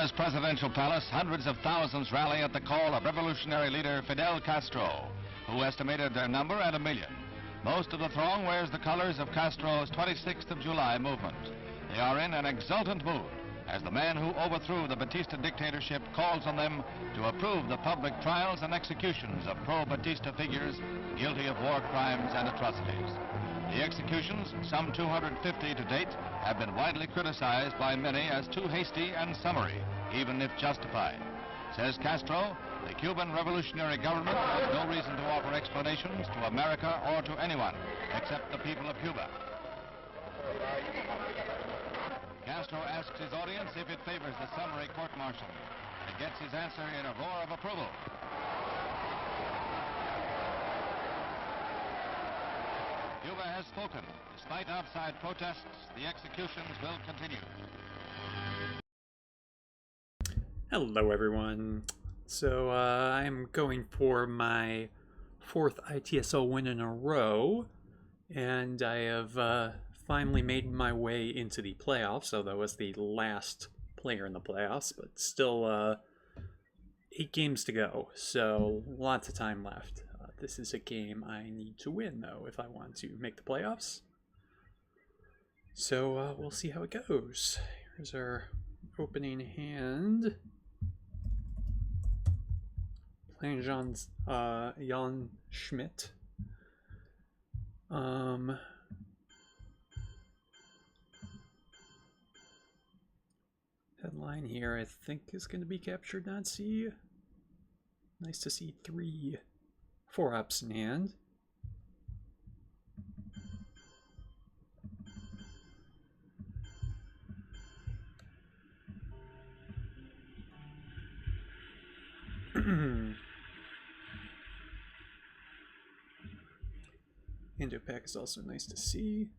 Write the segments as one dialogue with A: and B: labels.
A: Cuba's presidential palace, hundreds of thousands rally at the call of revolutionary leader Fidel Castro, who estimated their number at 1 million. Most of the throng wears the colors of Castro's 26th of July movement. They are in an exultant mood as the man who overthrew the Batista dictatorship calls on them to approve the public trials and executions of pro-Batista figures guilty of war crimes and atrocities. The executions, some 250 to date, have been widely criticized by many as too hasty and summary, even if justified. Says Castro, the Cuban revolutionary government has no reason to offer explanations to America or to anyone except the people of Cuba. Castro asks his audience if it favors the summary court-martial and gets his answer in a roar of approval. Cuba has spoken. Despite outside protests, the executions will continue.
B: Hello, everyone. So, I'm going for my 4th ITSL win in a row, and I have finally made my way into the playoffs, although I was the last player in the playoffs, but still 8 games to go, so lots of time left. This is a game I need to win, though, if I want to make the playoffs. So we'll see how it goes. Here's our opening hand. Playing Jan Schmidt. Headline here, I think, is going to be captured Nazi. Nice to see 3 4-ups in hand. Indo-Pac is also nice to see.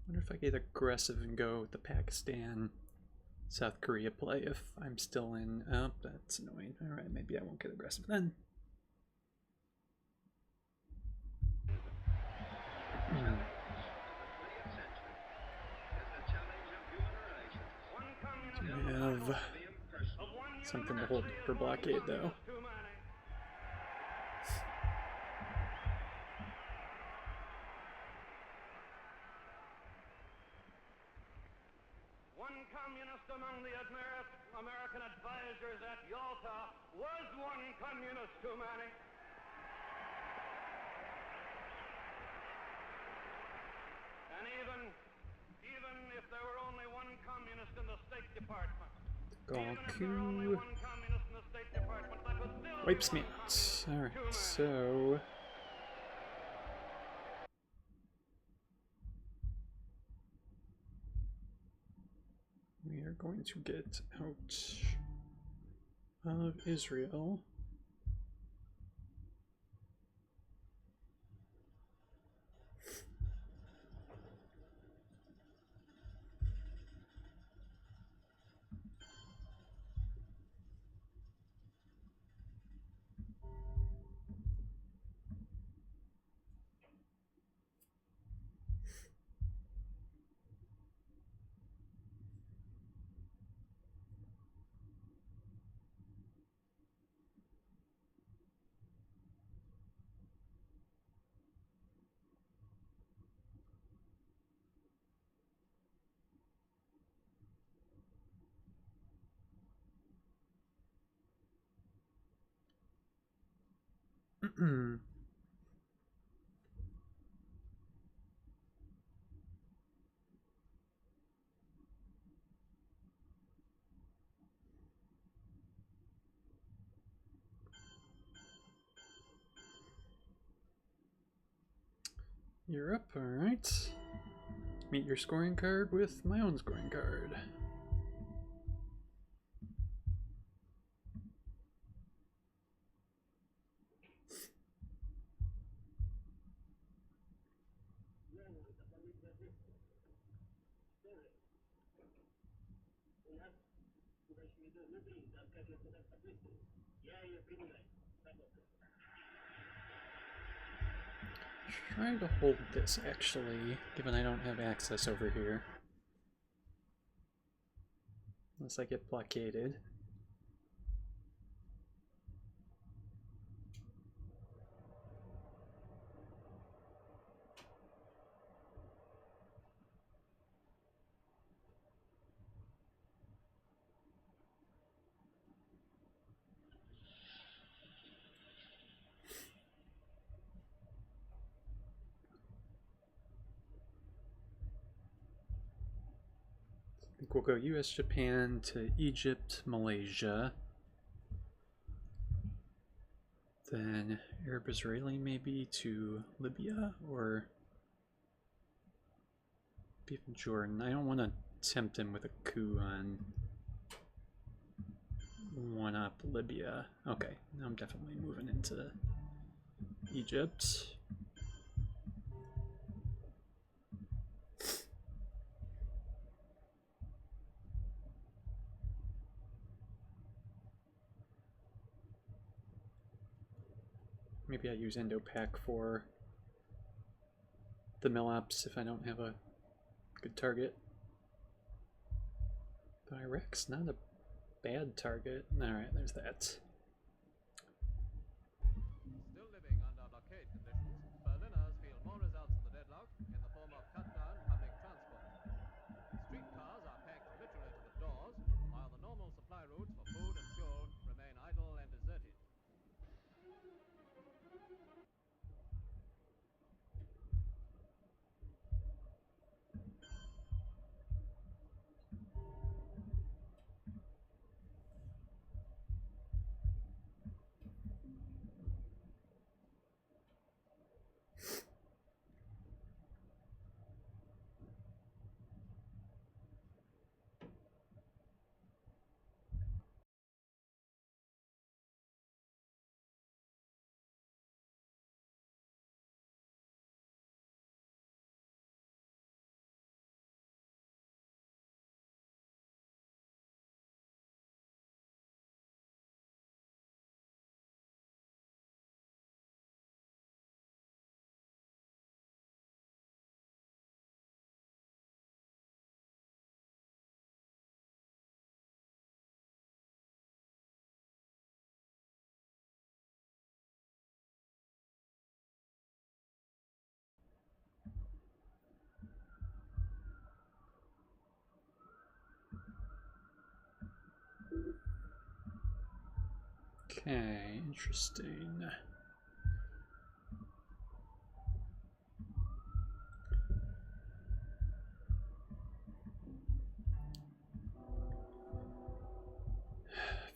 B: Wonder if I get aggressive and go with the Pakistan South Korea play if I'm still in. Oh, that's annoying. Alright, maybe I won't get aggressive then. We have something to hold for blockade, though.
C: One communist among the American advisors at Yalta was one communist too many. And even if there were only one communist in the State Department,
B: Wipes me out. Alright, so we are going to get out of Israel. You're up, alright. Meet your scoring card with my own scoring card. try to hold this, actually, given I don't have access over here. Unless I get blockaded. I think we'll go US, Japan to Egypt, Malaysia. Then Arab Israeli maybe to Libya or even Jordan. I don't want to tempt him with a coup on one up Libya. Okay, now I'm definitely moving into Egypt. Maybe I use Endopack for the mill-ups if I don't have a good target. But Iraq's not a bad target. Alright, there's that.
D: Still living under blockade conditions, Berliners feel more results of the deadlock in the form of cut down public transport. Streetcars are packed literally to the doors, while the normal supply routes for food and fuel remain idle and deserted.
B: Okay, interesting.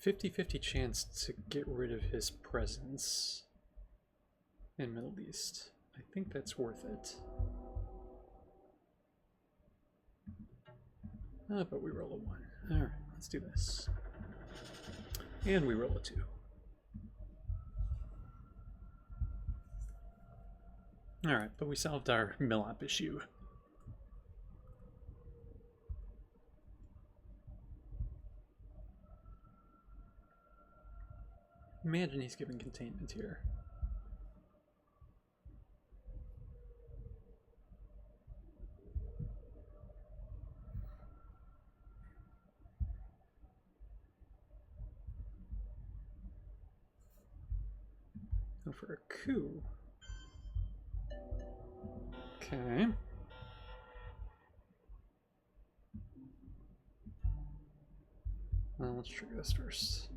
B: $50-50 chance to get rid of his presence in Middle East. I think that's worth it. But we roll a 1. Alright, let's do this. And we roll a 2. Alright, but we solved our mill-op issue. Imagine he's given containment here. Go for a coup. Okay. Well, let's trigger this first.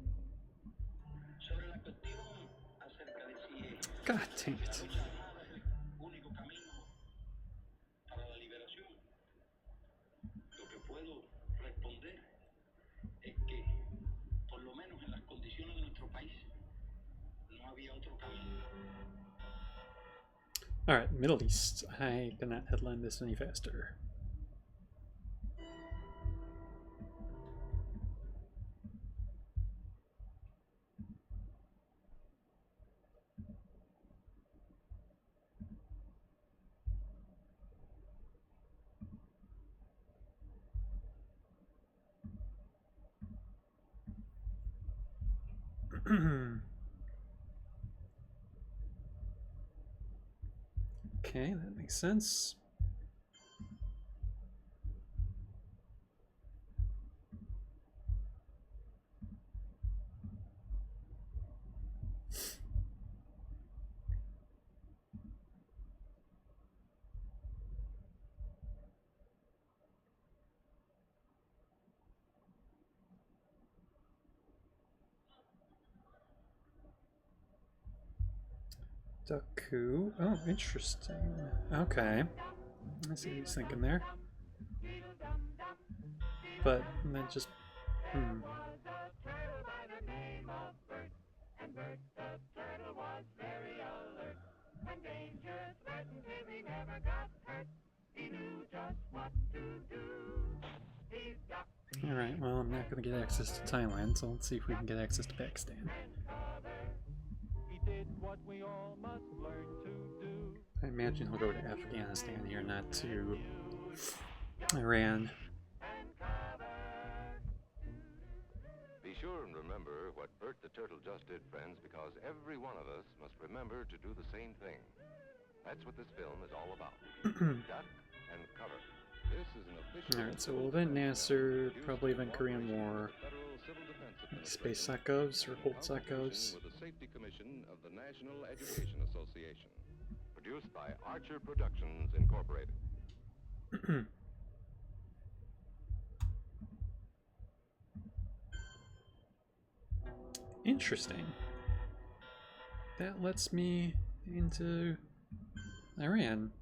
B: God dang it. Alright, Middle East. I cannot headline this any faster. Okay, that makes sense. Duck-Koo. Oh, interesting. Okay. I see what he's thinking there. But then just... Alright, well, I'm not going to get access to Thailand, so let's see if we can get access to Pakistan. I imagine he'll go to Afghanistan here, not to Iran.
E: Be sure and remember what Bert the Turtle just did, friends, because every one of us must remember to do the same thing. That's what this film is all about. Duck and cover. This is an official...
B: Alright, so we'll event Nasser, probably event Korean War. Space Psychos or Hold Psychos.
E: With the Safety Commission of the National Education Association. Produced by Archer Productions, Incorporated.
B: Interesting. That lets me into Iran,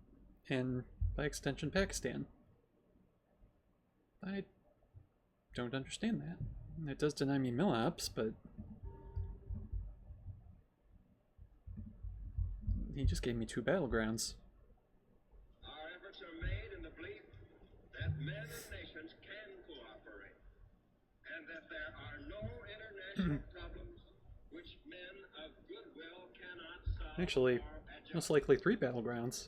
B: and by extension Pakistan. I don't understand that. It does deny me mill-ops, but he just gave me 2 battlegrounds.
F: Our efforts are made in the belief that men and nations can cooperate, and that there are no international problems which men of goodwill cannot solve.
B: Actually, most likely 3 battlegrounds.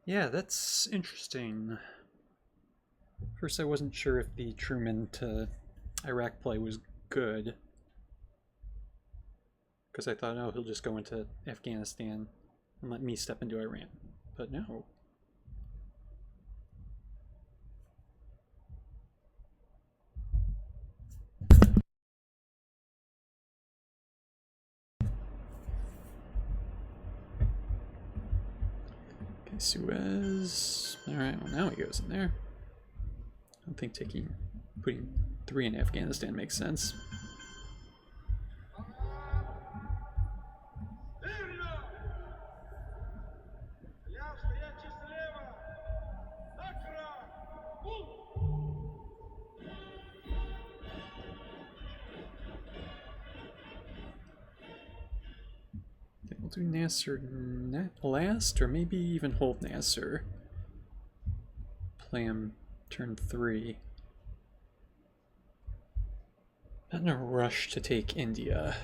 B: Yeah, that's interesting. First, I wasn't sure if the Truman to Iraq play was good, because I thought, oh, he'll just go into Afghanistan and let me step into Iran. But no. Okay, Suez. Alright, well now he goes in there. I don't think putting 3 in Afghanistan makes sense. We'll do Nasser last, or maybe even hold Nasser. Play him turn 3. Not in a rush to take India.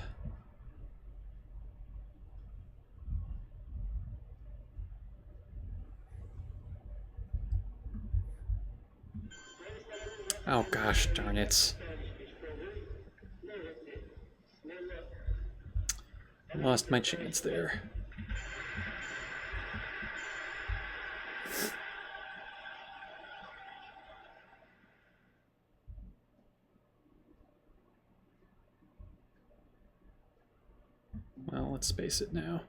B: Oh gosh, darn it. Lost my chance there. Well, let's space it now.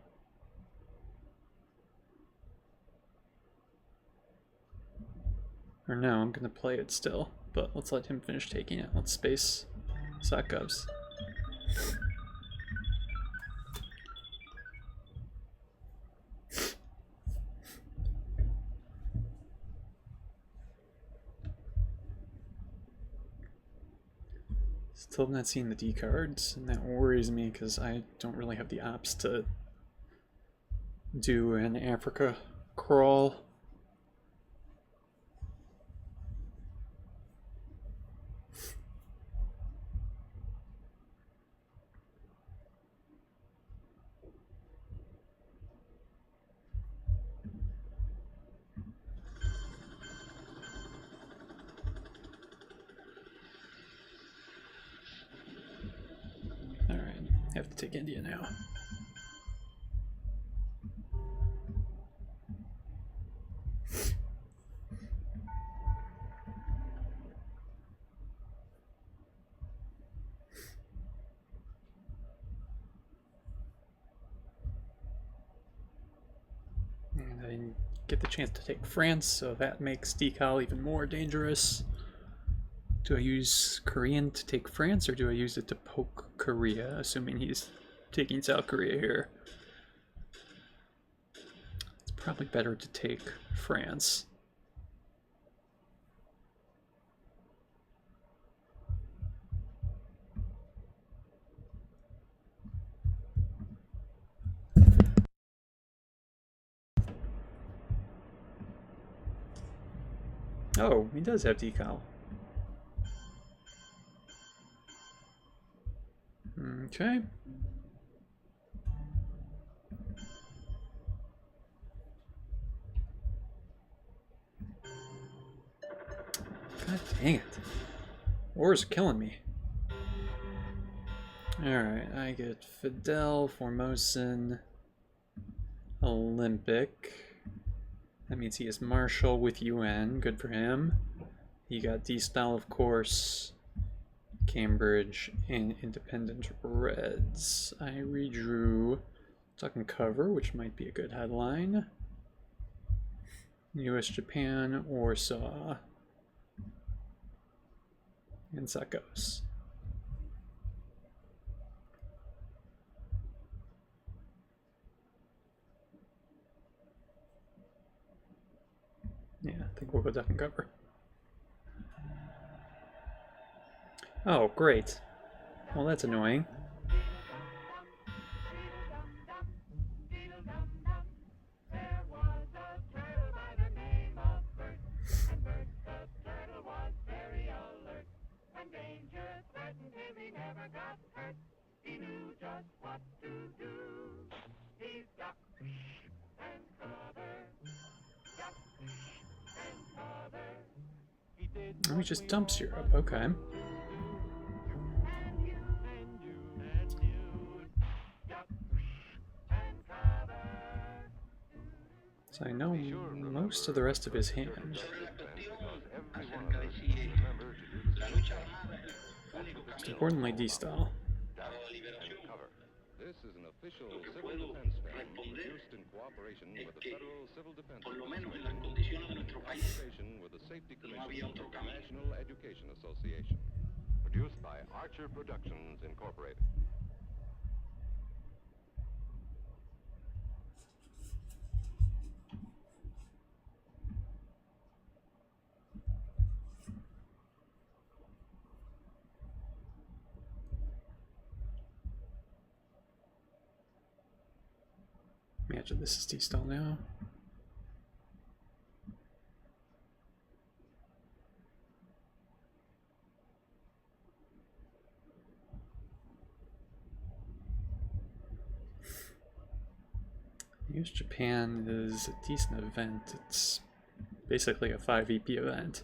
B: Or no, I'm gonna play it still, but let's let him finish taking it. Let's space Sakubs. Still not seeing the D cards, and that worries me because I don't really have the ops to do an Africa crawl. Have to take India now. didn't get the chance to take France, so that makes decal even more dangerous. Do I use Korean to take France, or do I use it to poke Korea, assuming he's taking South Korea here? It's probably better to take France. Oh, he does have decal. Okay. God dang it. Wars are killing me. Alright, I get Fidel, Formosan, Olympic. That means he is Marshal with UN. Good for him. He got D-Style, of course. Cambridge and Independent Reds. I redrew Duck and Cover, which might be a good headline. US Japan, Warsaw, and Sakos. Yeah, I think we'll go Duck and Cover. Oh, great. Well, that's annoying. Oh, he just dumps Europe. Okay. So I know most of the rest of his hand. Most importantly, D-Style.
E: This is an official civil defense film produced in cooperation with the Federal Civil Defense Administration and in cooperation with the Safety Commission of the National Education Association. Produced by Archer Productions, Incorporated.
B: Imagine this is D-Style now. US Japan is a decent event. It's basically a 5 EP event.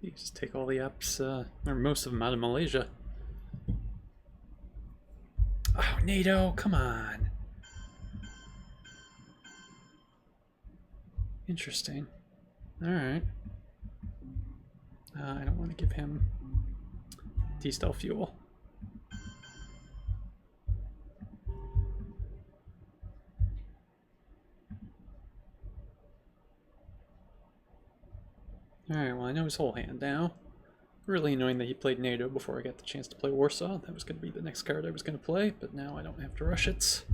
B: You just take all the ups, or most of them, out of Malaysia. Oh, NATO, come on. Interesting. Alright. I don't want to give him D-Style fuel. Alright, well I know his whole hand now. Really annoying that he played NATO before I got the chance to play Warsaw. That was going to be the next card I was going to play, but now I don't have to rush it.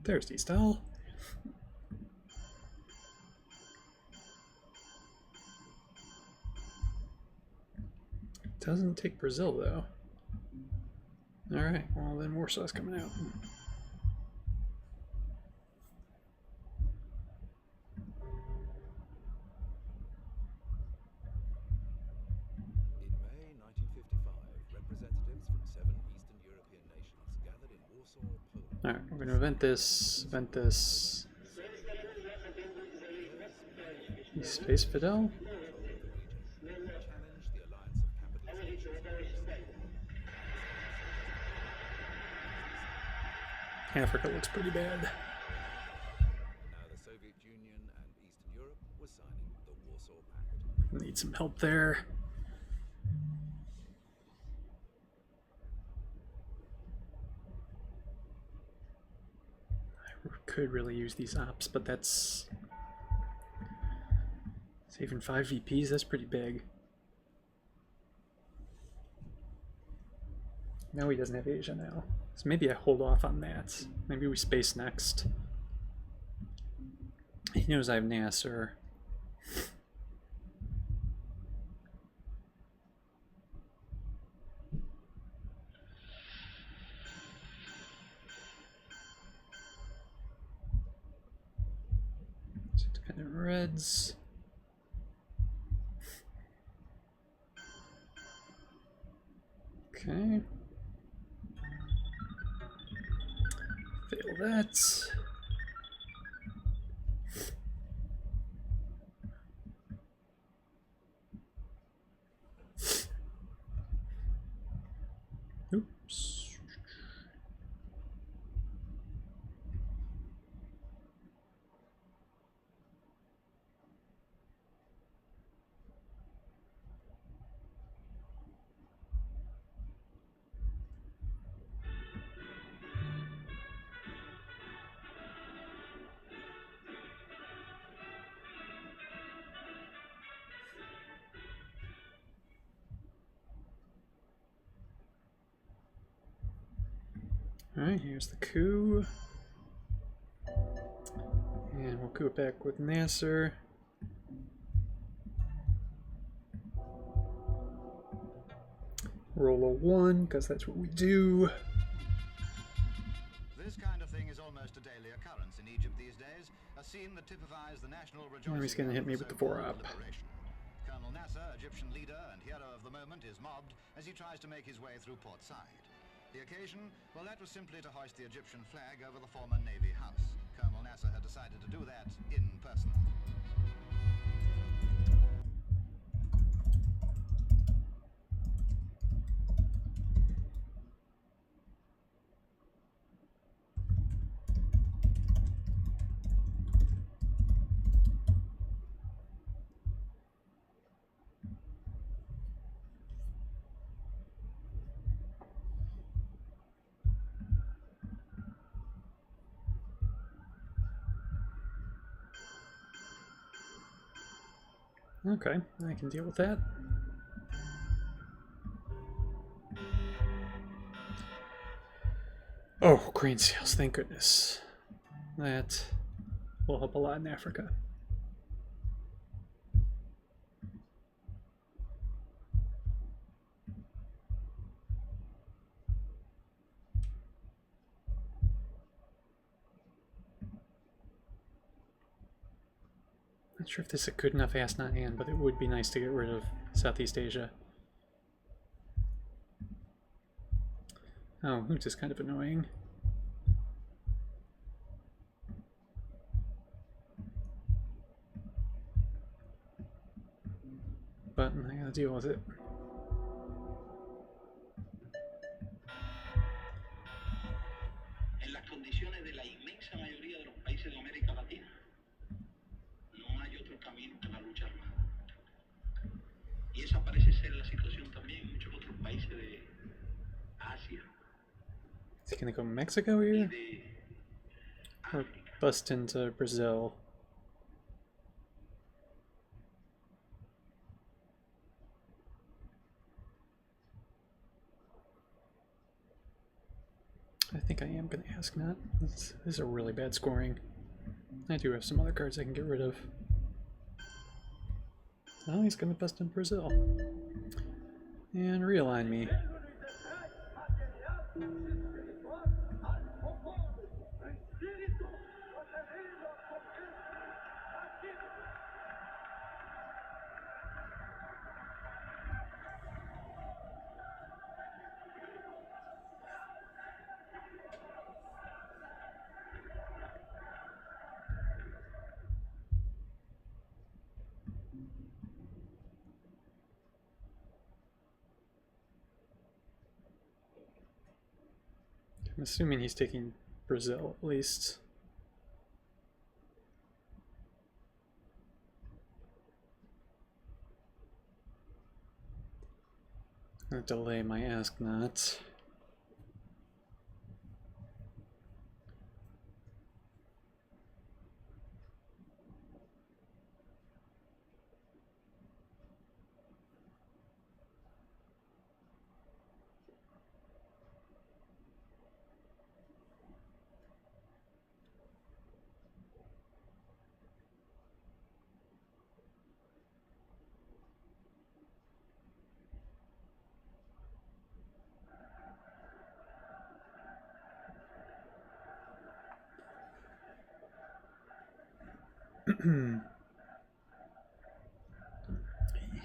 B: There's the style. Doesn't take Brazil though. Alright, well then Warsaw's coming out.
G: In May 1955, representatives from 7 Eastern European nations gathered in Warsaw, Poland.
B: Alright, we're gonna event this, Space Fidel?
G: Challenged the alliance of capitalist nations.
B: Africa looks pretty bad.
G: Now the Soviet Union and Eastern Europe were signing the Warsaw Pact.
B: Need some help there. I could really use these ops, but that's... Saving 5 VPs, that's pretty big. No, he doesn't have Asia now. So maybe I hold off on that. Maybe we space next. He knows I have Nasser. Independent Reds. Okay. Fail that. Oops. Alright, here's the coup. And we'll coup it back with Nasser. Roll a 1, because that's what we do.
H: This kind of thing is almost a daily occurrence in Egypt these days, a scene that typifies the national rejoicing.
B: Now he's going to hit me with the 4-up.
H: Colonel Nasser, Egyptian leader and hero of the moment, is mobbed as he tries to make his way through Port Said. The occasion? Well, that was simply to hoist the Egyptian flag over the former Navy house. Colonel Nasser had decided to do that in person.
B: Okay, I can deal with that. Oh, grain sales, thank goodness. That will help a lot in Africa. Not sure if this is a good enough ass not and, but it would be nice to get rid of Southeast Asia. Oh, Hoot is kind of annoying. But I gotta deal with it.
F: En las condiciones de la inmensa mayoría de los países de América Latina, no hay otro camino que la lucha armada. Y esa parece ser la situación también en muchos otros países de Asia
B: Is he gonna go Mexico
F: y
B: here?
F: de
B: Or
F: África.
B: bust into Brazil? I think I am gonna Ask not. This is a really bad scoring. I do have some other cards I can get rid of. Oh, he's going to best in Brazil. And realign me. I'm assuming he's taking Brazil at least. I'm gonna delay my ask not.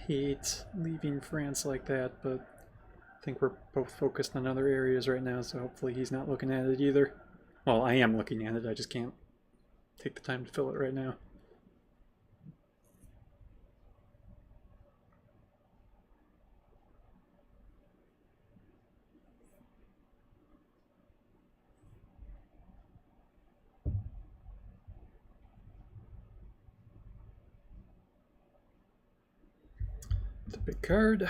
B: Hate leaving France like that, but I think we're both focused on other areas right now, so hopefully he's not looking at it either. Well, I am looking at it, I just can't take the time to fill it right now. It's a big card.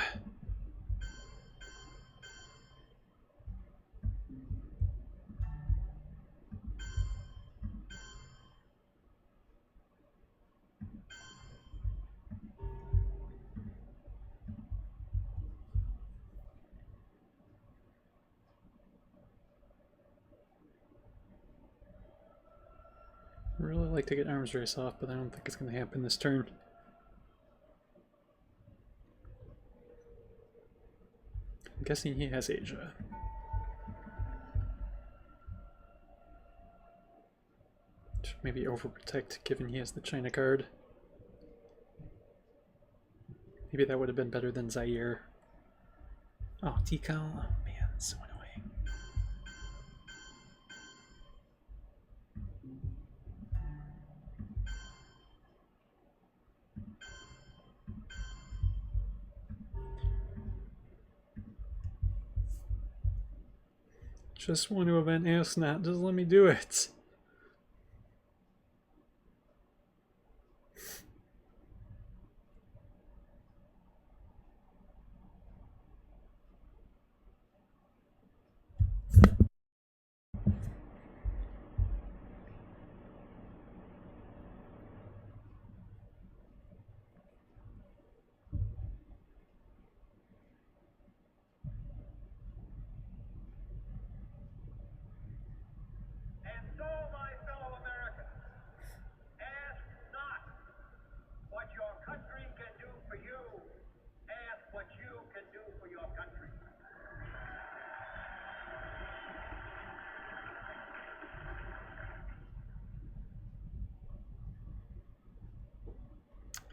B: I'd really like to get arms race off, but I don't think it's going to happen this turn. I'm guessing he has Asia. Should maybe overprotect given he has the China card. Maybe that would have been better than Zaire. Oh, Tikal. Oh man, so annoying. Just want to event ask not, just let me do it.
C: And so, my fellow Americans, ask not what your country can do for you. Ask what you can do for your country.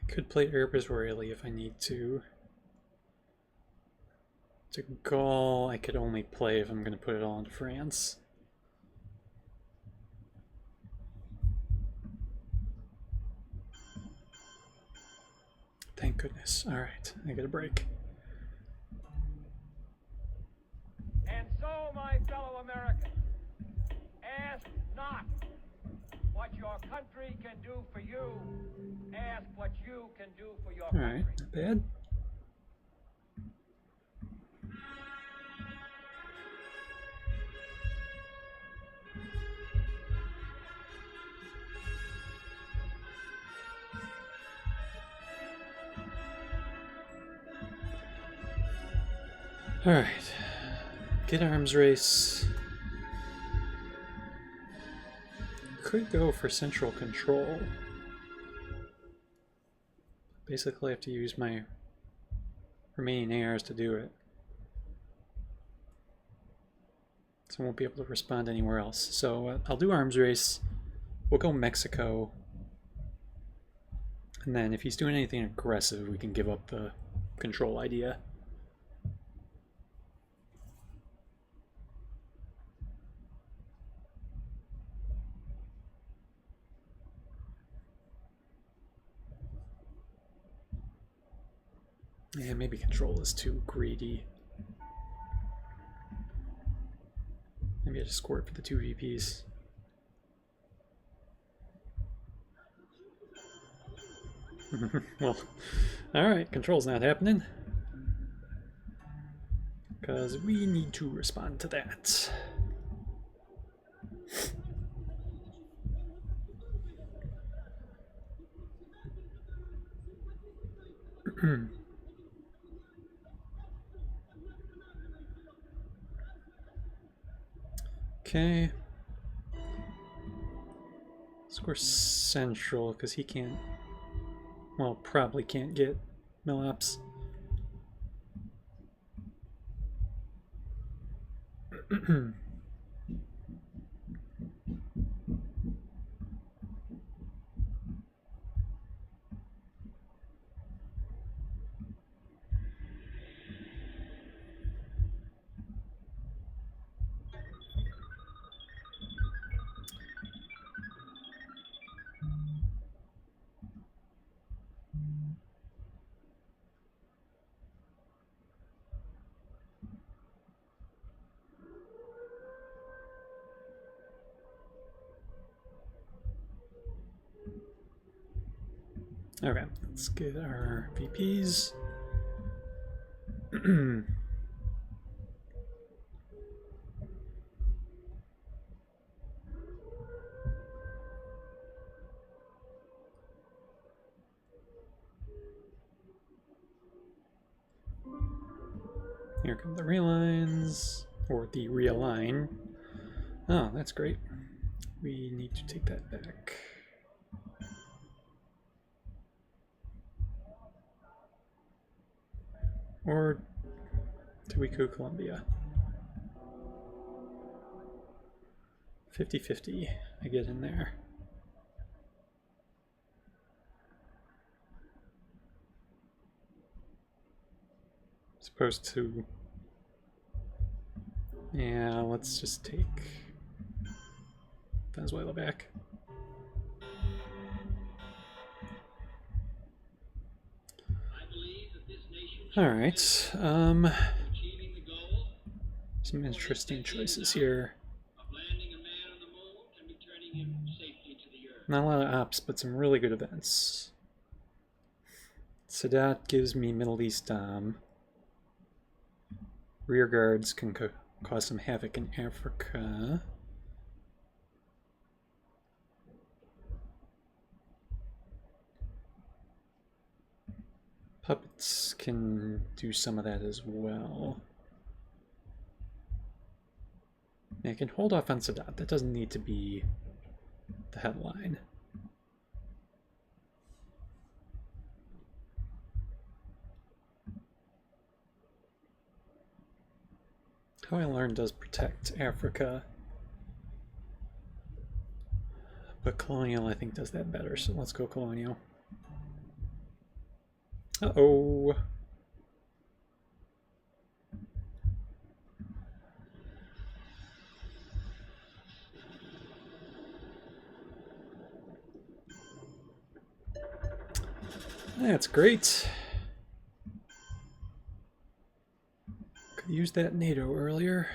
B: I could play Erbers Royally if I need to. To Gaul, I could only play if I'm going to put it all into France. Thank goodness. Alright, I get a break.
C: And so, my fellow Americans, ask not what your country can do for you. Ask what you can do for your
B: Alright,
C: country.
B: not bad. Alright, get arms race. could go for central control. Basically, I have to use my remaining ARs to do it. So I won't be able to respond anywhere else. So I'll do arms race. We'll go Mexico. And then if he's doing anything aggressive, we can give up the control idea. Yeah, maybe control is too greedy. Maybe I just score it for the 2 VPs. Well, alright, control's not happening. Because we need to respond to that. Okay. Score central, because he can't, well, probably can't get Millops. Okay, let's get our VPs. Here come the relines, or the realign. Oh, that's great. We need to take that back. Or do we go Columbia? 50-50. I get in there. Supposed to... Yeah, let's just take Venezuela back. Alright, some interesting choices here. Not a lot of ops, but some really good events. Sadat gives me Middle East Dom. Rear guards can cause some havoc in Africa. Puppets can do some of that as well. I can hold off on Sadat. That doesn't need to be the headline. How I Learn does protect Africa, but Colonial I think does that better, so let's go Colonial. Uh-oh. That's great. Could use that NATO earlier.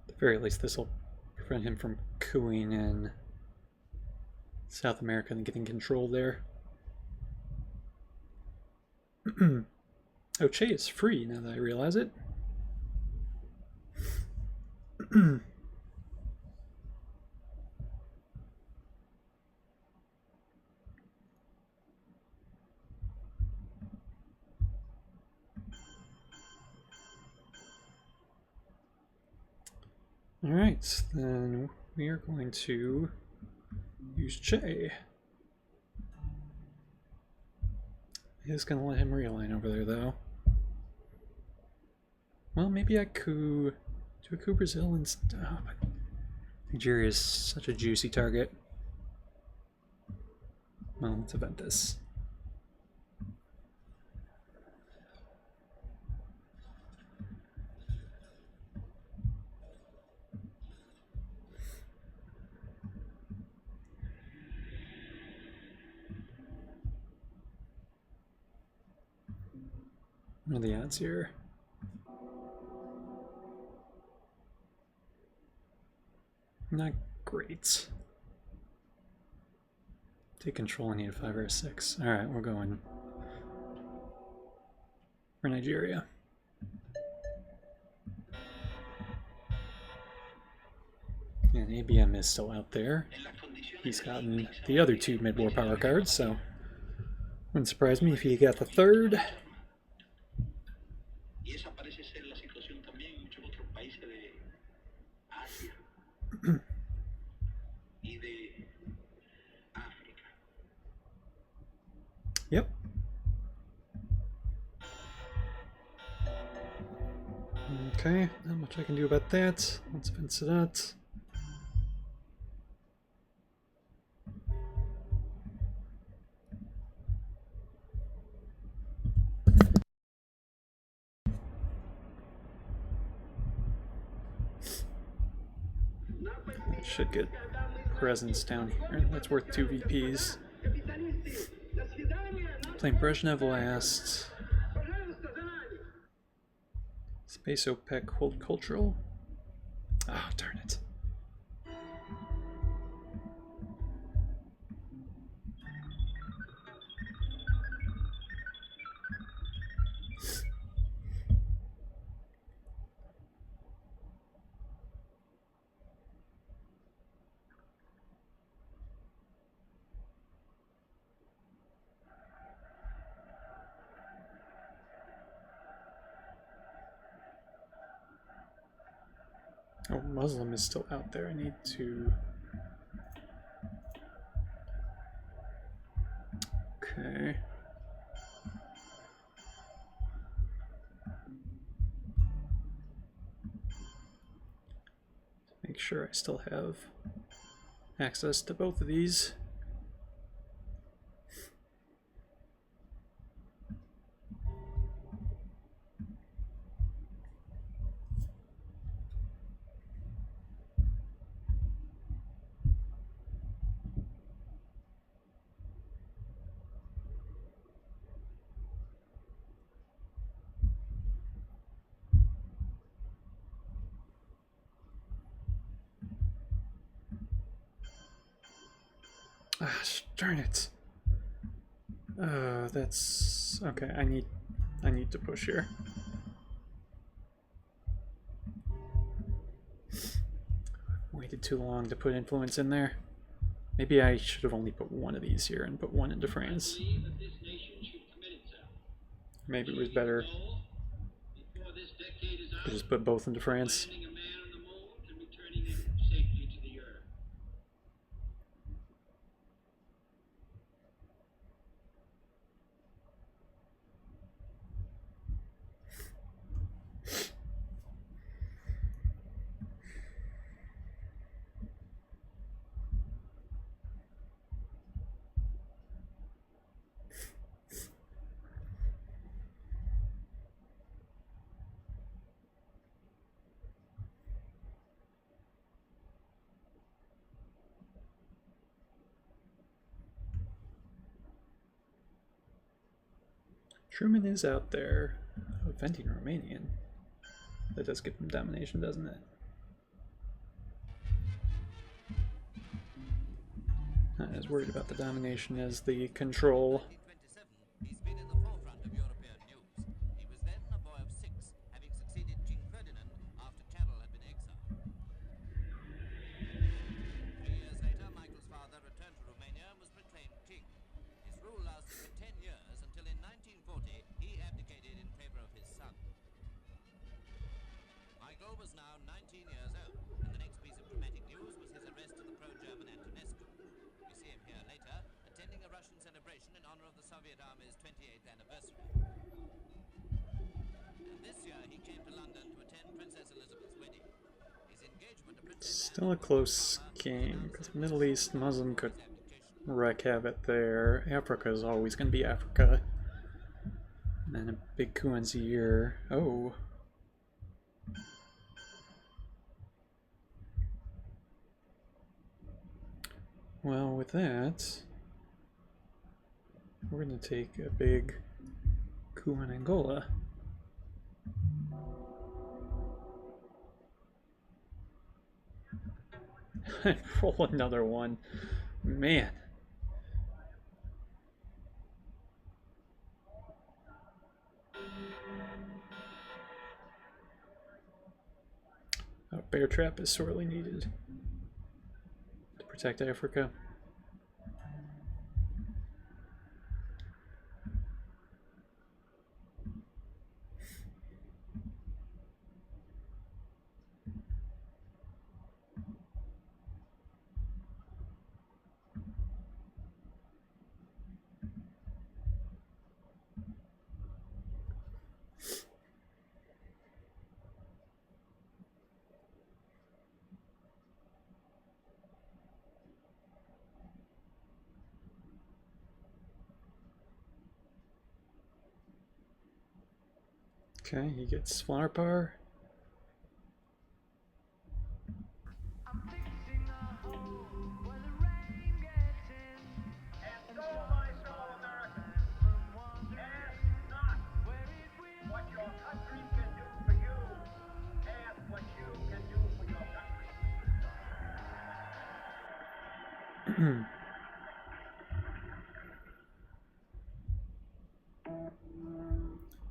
B: At the very least, this will prevent him from cooing in South America and getting control there. Oh, Che is free now that I realize it. Alright, then we are going to use Che. Just gonna let him realign over there, though. Well, maybe I could do a coup Brazil instead. Oh, but Nigeria is such a juicy target. Well, let's event this. What are the odds here? Not great. Take control, I need a 5 or a 6. Alright, we're going for Nigeria. And ABM is still out there. He's gotten the other 2 mid-war power cards, so wouldn't surprise me if he got the 3rd. Yep. Okay, not much I can do about that. Let's fence it out. Should get presence down here. That's worth 2 VPs. Playing Brezhnev last. Space OPEC, hold cultural. Ah, oh, darn it. Oh, Muslim is still out there. I need to... Okay. Make sure I still have access to both of these. Ah, darn it. That's okay. I need to push here. Waited too long to put influence in there. Maybe I should have only put one of these here and put one into France. Maybe it was better to just put both into France. Truman is out there venting Romanian. That does give him domination, doesn't it? Not as worried about the domination as the control.
I: He's been in the forefront of European news. He was then a boy of 6, having succeeded King Ferdinand after Carol had been exiled. 3 years later, Michael's father returned to Romania and was proclaimed king. His rule lasted for 10 years until in 1940 he abdicated in favor of his son. Michael was now 19 years old, and the Soviet Army's 28th anniversary. And this year he came to London to attend Princess Elizabeth's wedding. His engagement to Princess
B: Still a close game, because Middle East Muslim could wreak havoc there. Africa is always going to be Africa. And then a big coup in Zaire. Oh. Well, with that, we're going to take a big coup in Angola. And roll another one. Man. A bear trap is sorely needed to protect Africa. Okay, he gets flower power.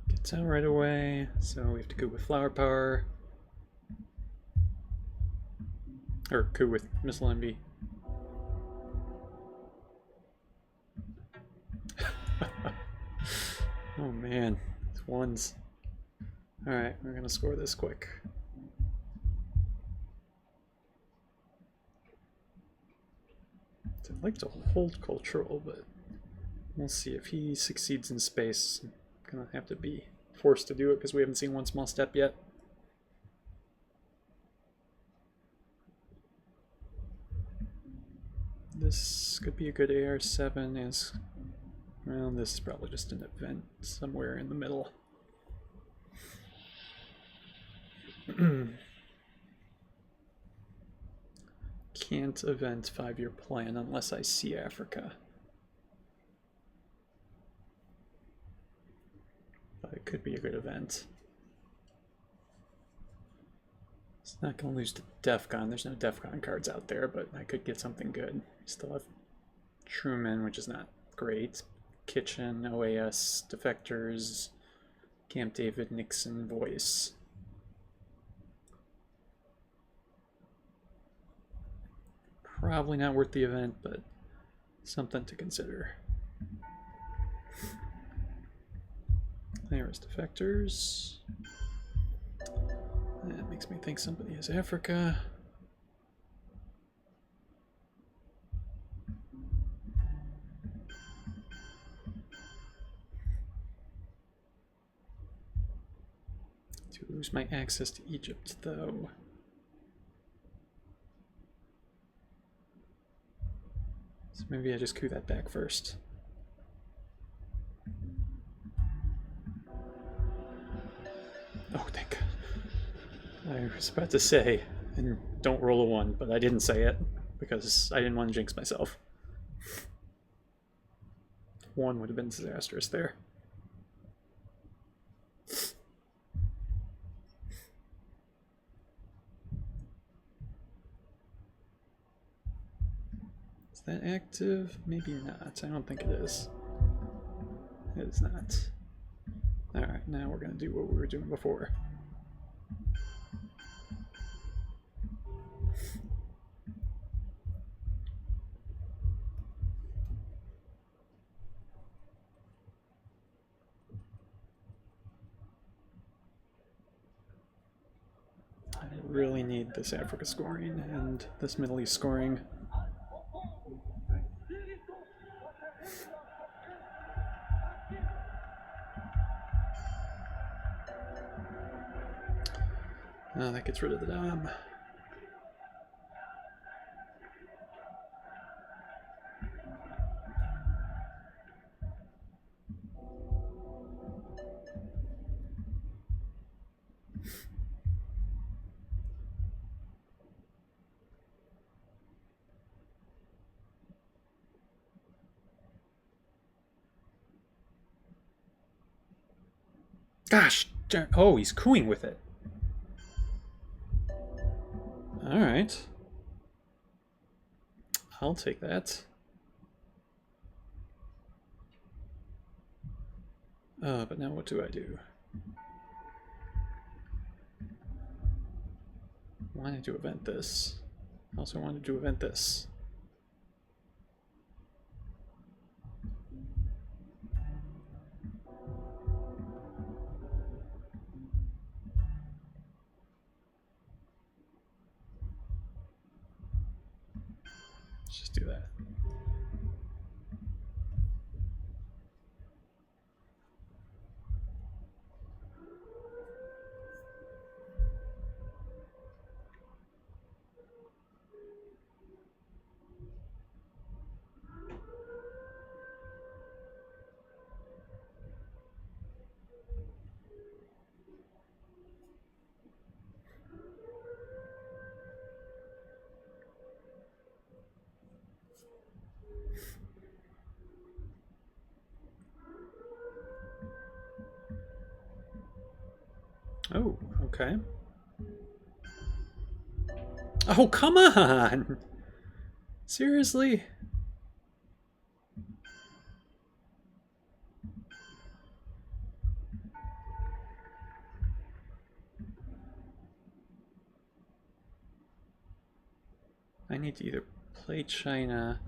B: Gets out right away, so we have to coup with flower power. Or coup with missile envy. Oh man, it's ones. Alright, we're gonna score this quick. I'd like to hold cultural, but we'll see if he succeeds in space. I'm gonna have to be forced to do it because we haven't seen one small step yet. This could be a good AR-7 as well. This is probably just an event somewhere in the middle. Can't event 5-year plan unless I see Africa. But it could be a good event. It's not going to lose to DEFCON. There's no DEFCON cards out there, but I could get something good. Still have Truman, which is not great. Kitchen, OAS, Defectors, Camp David, Nixon, Voice. Probably not worth the event, but something to consider. There's Defectors. That makes me think somebody is Africa. To lose my access to Egypt, though. So maybe I just coup that back first. Oh, thank God. I was about to say, and don't roll a 1, but I didn't say it because I didn't want to jinx myself. 1 would have been disastrous there. Is that active? Maybe not. I don't think it is. It is not. Alright, now we're going to do what we were doing before. I really need this Africa scoring and this Middle East scoring. Oh, that gets rid of the dom. Gosh, oh, he's cooing with it. All right. I'll take that. But now what do I do? I wanted to event this. I also wanted to event this. Let's just do that. Oh, okay. Oh, come on! Seriously? I need to either play China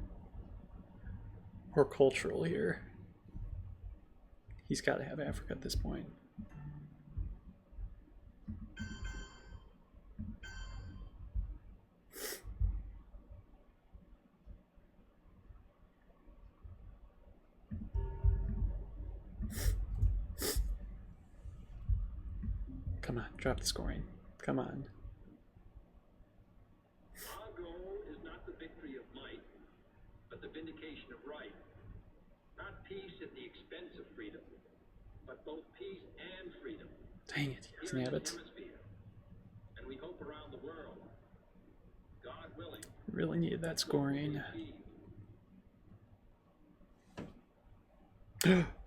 B: or cultural here. He's got to have Africa at this point. Come on, drop the scoring. Come on.
F: Our goal is not the victory of might, but the vindication of right. Not peace at the expense of freedom, but both peace and freedom.
B: Dang it, he doesn't have it.
F: And we hope around the world, God willing.
B: Really needed that scoring.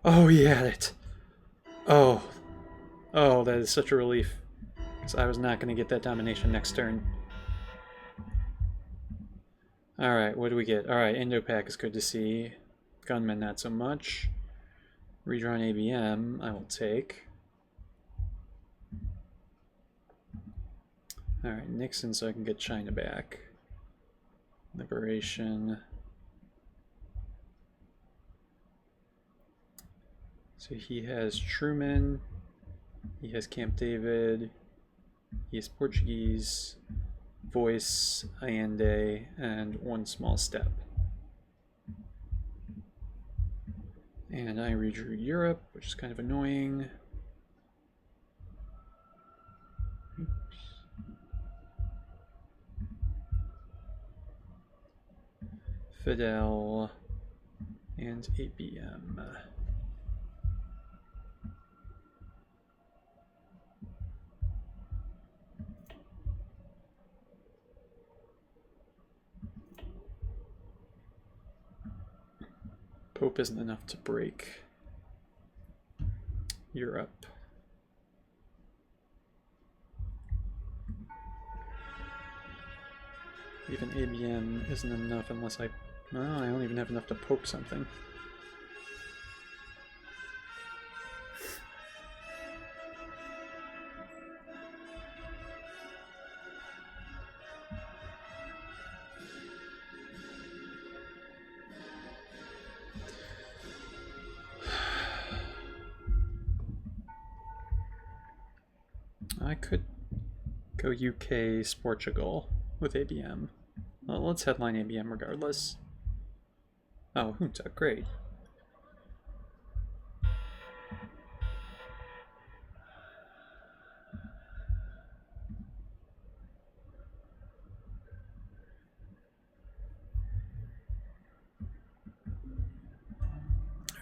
B: Oh, he had it. Oh. Oh, that is such a relief. Because I was not going to get that domination next turn. Alright, what do we get? Alright, Indo-Pac is good to see. Gunmen, not so much. Redrawn ABM, I will take. Alright, Nixon so I can get China back. Liberation. So he has Truman. He has Camp David. He has Portuguese. Voice, Allende, and One Small Step. And I redrew Europe, which is kind of annoying. Oops. Fidel and ABM. Pope isn't enough to break Europe. Even ABM isn't enough unless I don't even have enough to poke something. I could go UK, Portugal with ABM. Well, let's headline ABM regardless. Oh, Junta, great.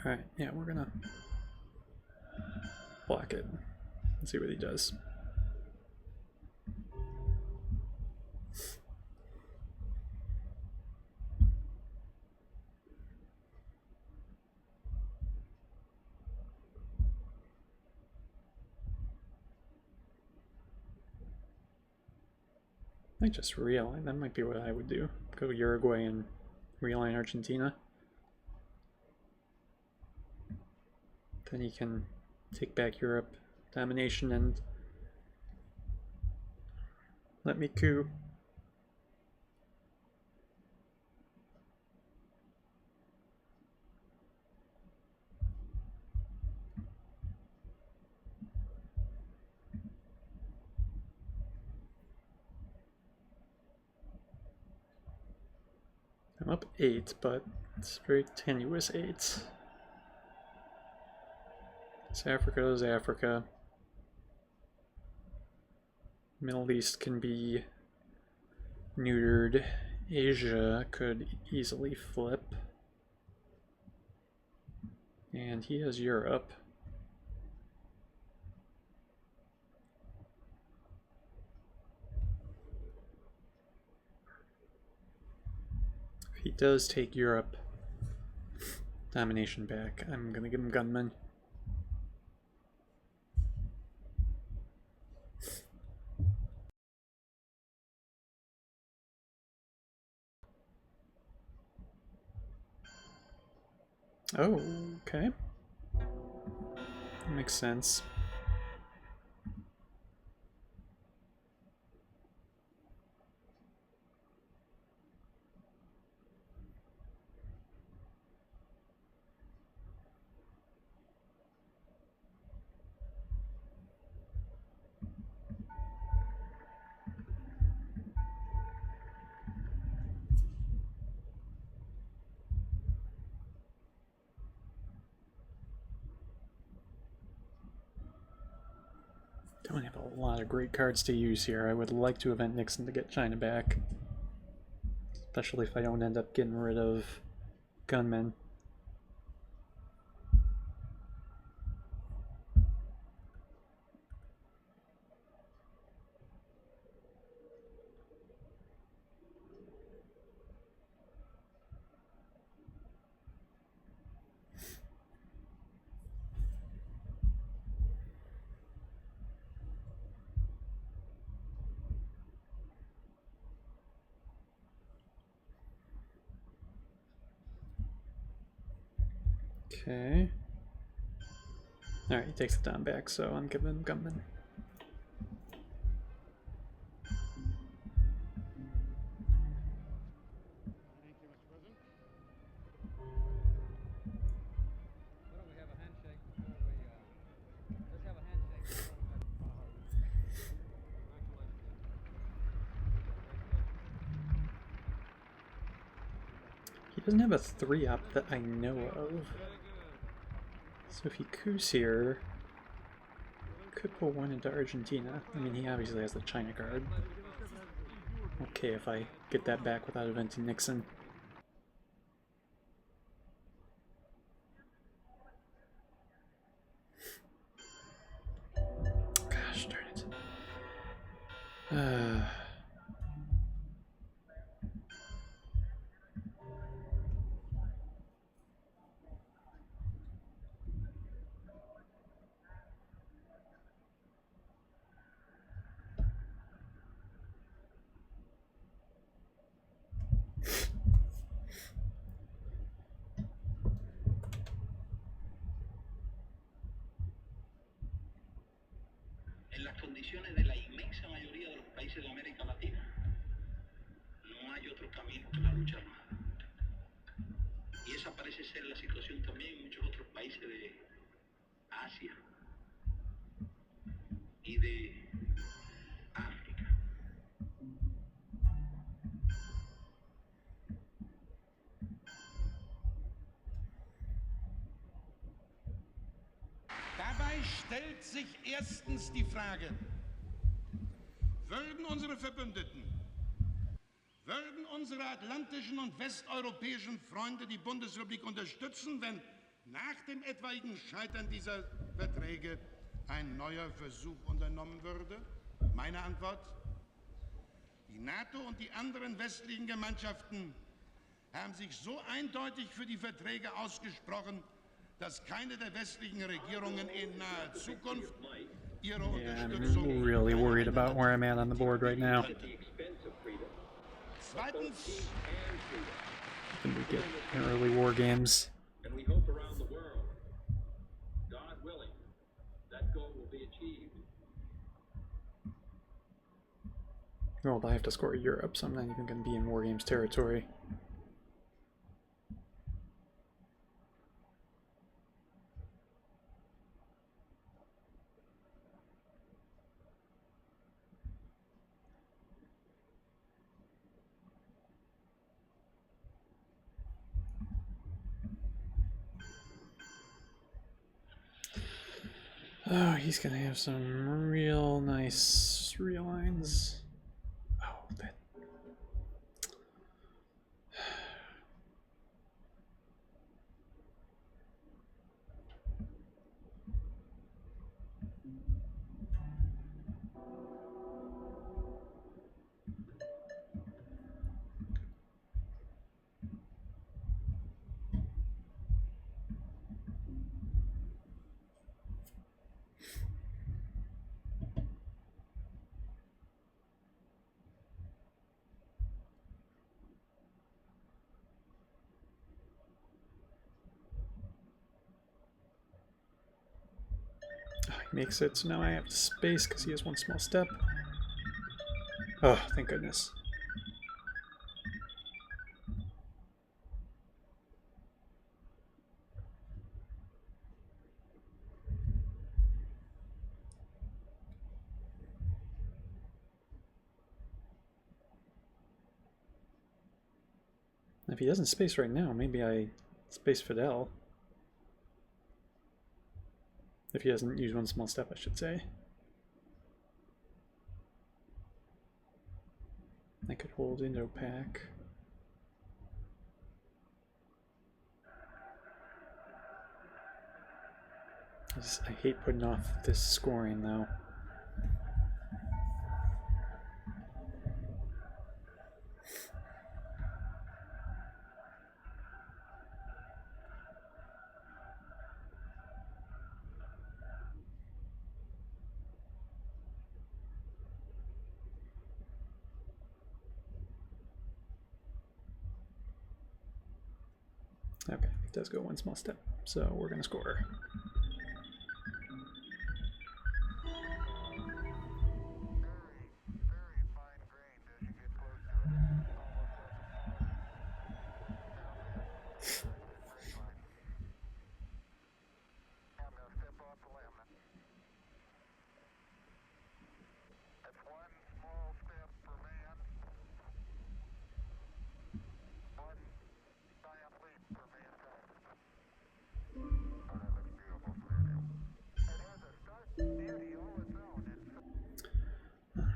B: Alright, yeah, we're gonna block it and see what he does. I might just realign. That might be what I would do. Go Uruguay and realign Argentina. Then he can take back Europe domination and let me coup. I'm up 8, but it's very tenuous 8. It's Africa is Africa. Middle East can be neutered. Asia could easily flip. And he has Europe. If he does take Europe domination back, I'm gonna give him gunmen. Oh, okay. That makes sense. Don't have a lot of great cards to use here. I would like to event Nixon to get China back. Especially if I don't end up getting rid of gunmen. Okay. Alright, he takes the Don back, so I'm giving him gunmen. He doesn't have a 3-up that I know of. So if he coups here, could pull one into Argentina. I mean, he obviously has the China card. Okay, if I get that back without eventing Nixon. Gosh darn it.
J: En las condiciones de la inmensa mayoría de los países de América Latina, no hay otro camino que la lucha armada. Y esa parece ser la situación también en muchos otros países de Asia y de África.
K: Dabei stellt sich erstens die Frage, würden unsere Verbündeten, würden unsere atlantischen und westeuropäischen Freunde die Bundesrepublik unterstützen, wenn nach dem etwaigen Scheitern dieser Verträge ein neuer Versuch unternommen würde? Meine Antwort? Die NATO und die anderen westlichen Gemeinschaften haben sich so eindeutig für die Verträge ausgesprochen, dass keine der westlichen Regierungen in naher Zukunft ihre Unterstützung...
B: I'm really worried about where I'm at on the board right now.
K: Zweitens...
B: When we get early war games.
F: And we hope around the world, God willing, that goal will be achieved.
B: Well, I have to score Europe, so I'm not even going to be in war games territory. Oh, he's gonna have some real nice relines. Oh, that. He makes it, so now I have to space because he has one small step. Oh, thank goodness. If he doesn't space right now, maybe I space Fidel. If he doesn't use one small step, I should say. I could hold Indo-Pac. I hate putting off this scoring, though. Okay, it does go one small step, so we're going to score.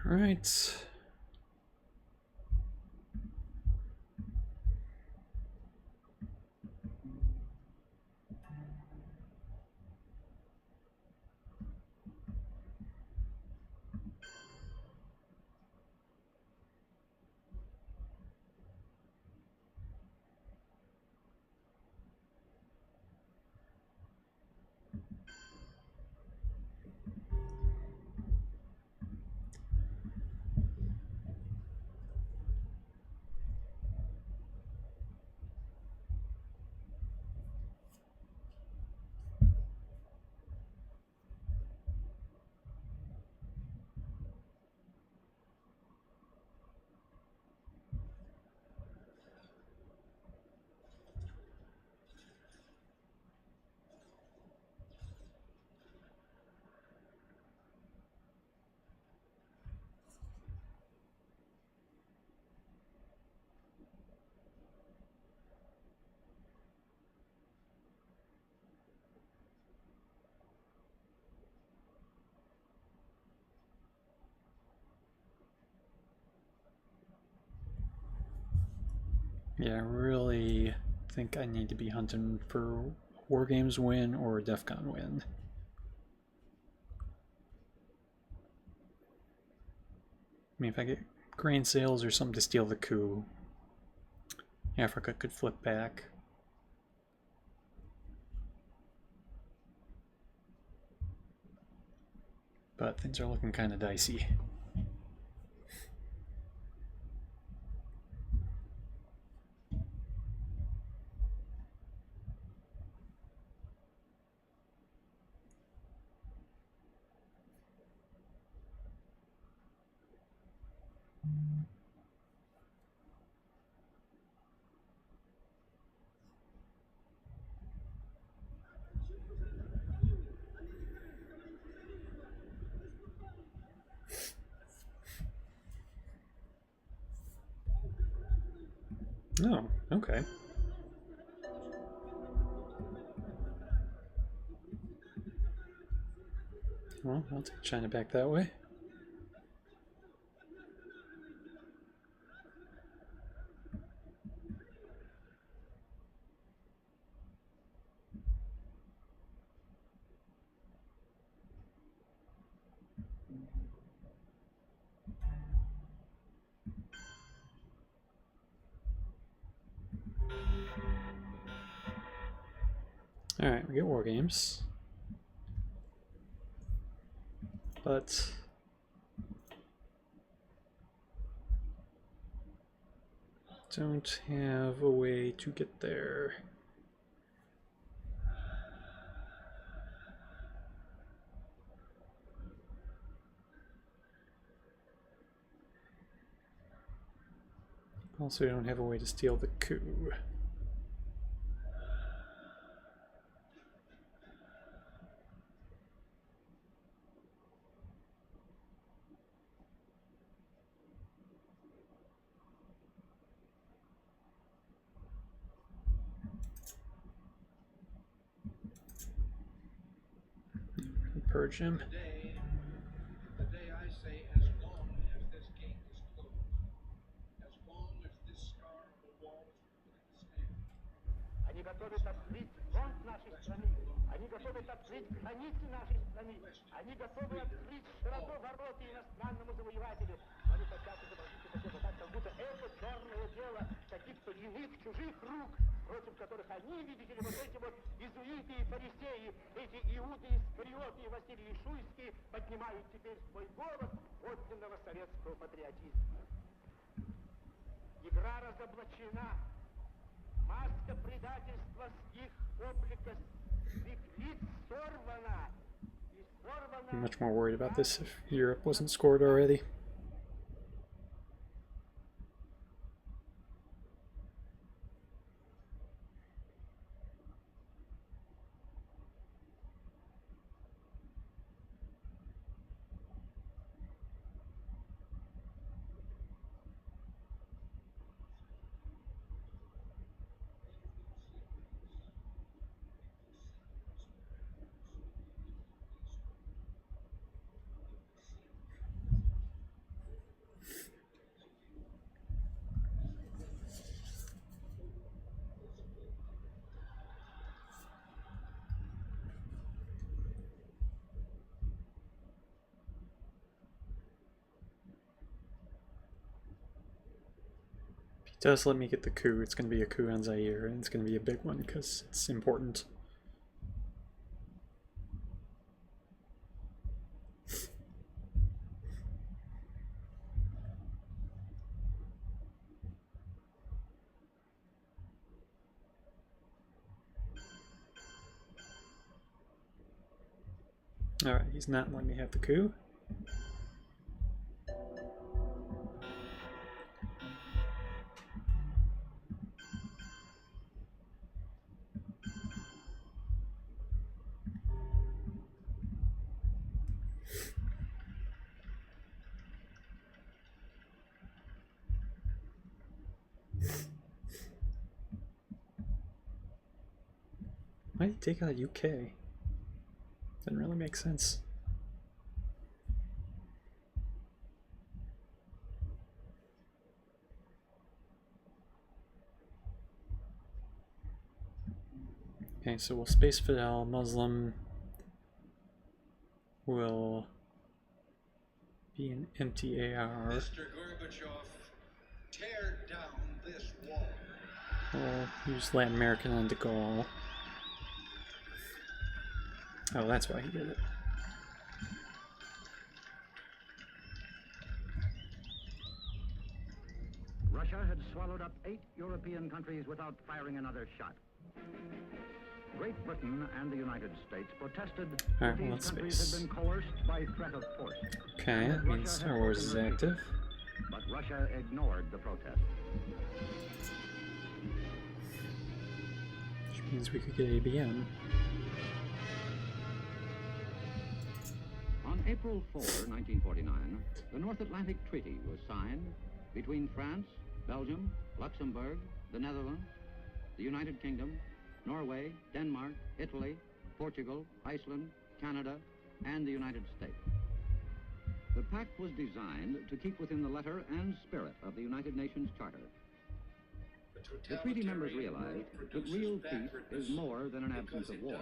B: All right. Yeah, I really think I need to be hunting for War Games win or DEF CON win. I mean, if I get grain sales or something to steal the coup, Africa could flip back. But things are looking kind of dicey. Oh, okay. Well, I'll take China back that way. Alright, we get War Games. But don't have a way to get there. Also, I don't have a way to steal the coup. Purge him.
F: The day I say as long as this gate is closed, as long as this scar on the wall is permitted to stand.
C: Они готовят открыть фронт нашей страны. Они готовят открыть границы нашей страны. Они готовы открыть широко ворота иностранному завоевателю. Но они хотят изобразить это дело так, как будто это черное дело каких-то иных, чужих рук, против которых они, видите ли, вот эти вот иезуиты и фарисеи, эти иуды, искариоты и Василий Шуйский поднимают теперь свой голос подлинного советского патриотизма. Игра разоблачена. Маска предательства с их облика, с их лиц сорвана. И сорвана...
B: I'm much more worried about this if Europe wasn't scored already. Does let me get the coup, it's going to be a coup on Zaire, and it's going to be a big one because it's important. Alright, he's not letting me have the coup. Why did he take out UK? Didn't really make sense. Okay, so we'll space Fidel. Muslim will be an empty AR.
F: Mr. Gorbachev, tear down this wall.
B: We'll use Latin American on De Gaulle. Oh, that's why he did it.
L: Russia had swallowed up 8 European countries without firing another shot. Great Britain and the United States protested that these countries had been coerced by threat of force.
B: Okay, that means Star Wars is active.
L: But Russia ignored the protest.
B: Which means we could get ABM.
L: On April 4, 1949, the North Atlantic Treaty was signed between France, Belgium, Luxembourg, the Netherlands, the United Kingdom, Norway, Denmark, Italy, Portugal, Iceland, Canada, and the United States. The pact was designed to keep within the letter and spirit of the United Nations Charter. The treaty members realized that real peace is more than an absence of war,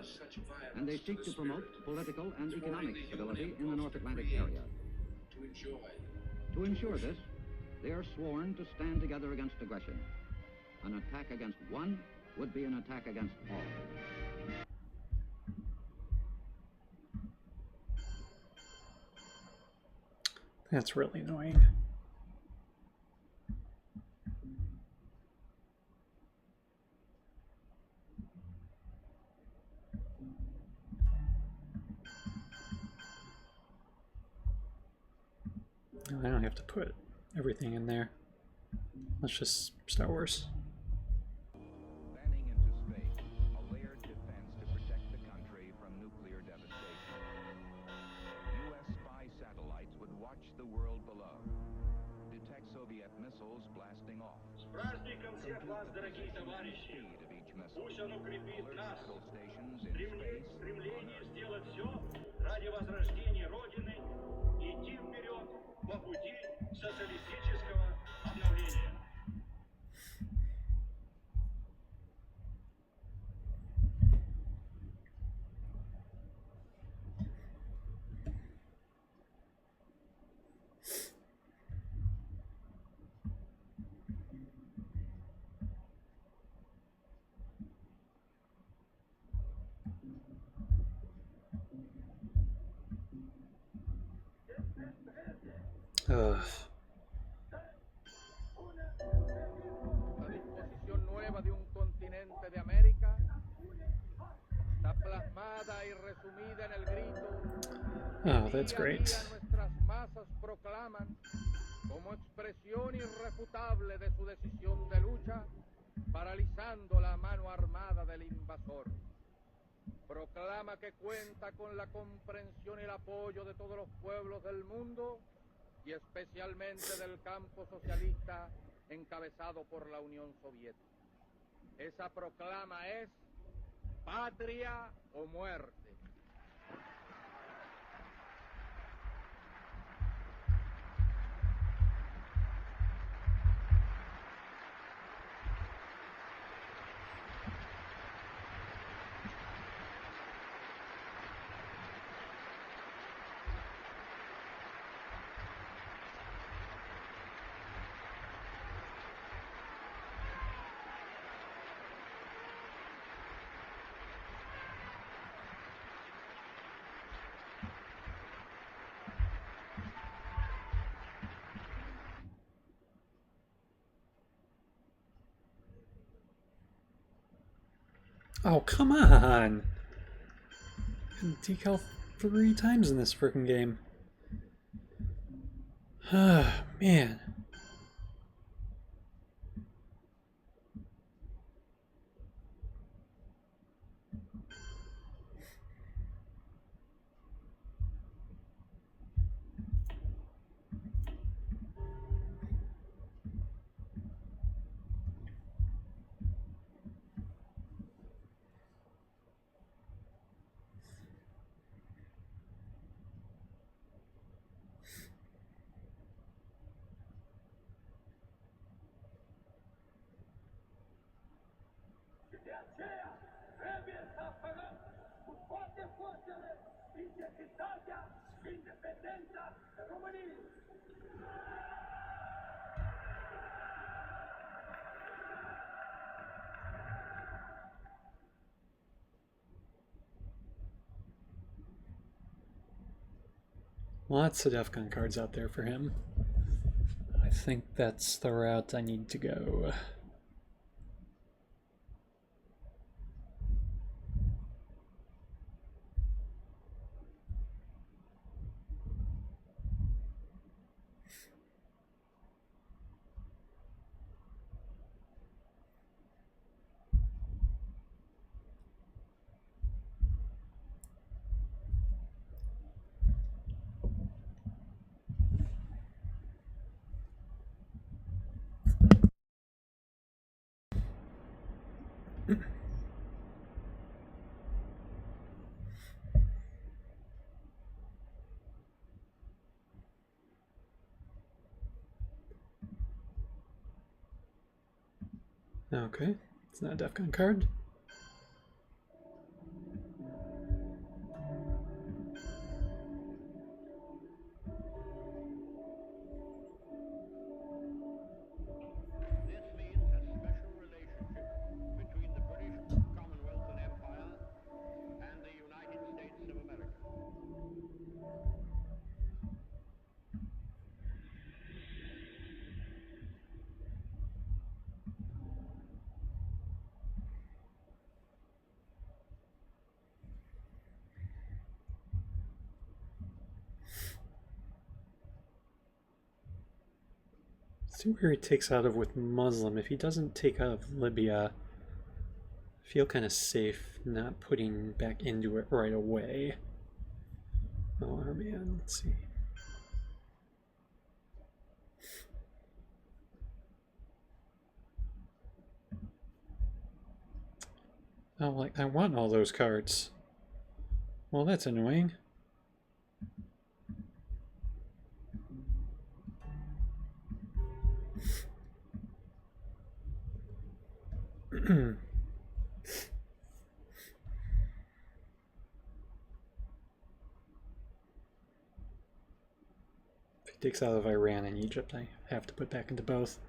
L: and they seek to promote political and economic stability in the North Atlantic area. To ensure this, they are sworn to stand together against aggression. An attack against one would be an attack against all.
B: That's really annoying. I don't have to put everything in there. Let's just Star Wars.
G: Banning into space, a layered defense to protect the country from nuclear devastation. U.S. spy satellites would watch the world below, detect Soviet missiles blasting off,
C: Праздником всех вас, дорогие товарищи! Пусть оно крепит нас, стремление сделать все ради возрождения Родины, идти вперед по пути социалистического обновления.
B: Ugh.
D: La disposición nueva de un continente de América está plasmada y resumida en el grito.
B: Oh, that's great.
D: Nuestras masas proclaman como expresión irrefutable de su decisión de lucha, paralizando la mano armada del invasor. Proclama que cuenta con la comprensión y el apoyo de todos los pueblos del mundo y especialmente del campo socialista encabezado por la Unión Soviética. Esa proclama es patria o muerte.
B: Oh, come on! Decal 3 times in this freaking game. Ah, man.
C: fortaleza, identitatea și independența României.
B: Lots of DEFCON cards out there for him. I think that's the route I need to go. Okay, it's not a DEFCON card.
F: This means a special relationship between the British Commonwealth and Empire and the United States of America.
B: See where he takes out of with Muslim. If he doesn't take out of Libya, I feel kind of safe not putting back into it right away. Oh, man, let's see. Oh, like, I want all those cards. Well, that's annoying. If he takes out of Iran and Egypt, I have to put back into both.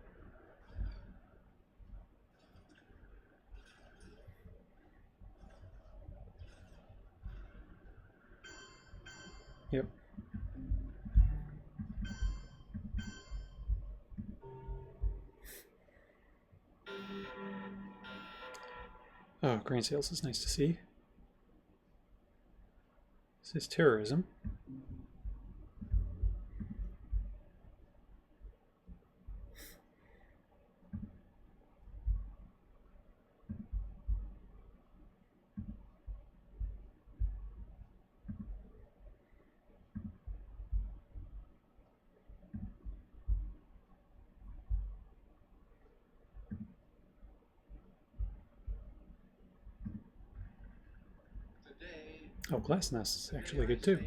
B: Yep. Oh, grain sales is nice to see. This is terrorism. Oh, Glassnest is actually good too.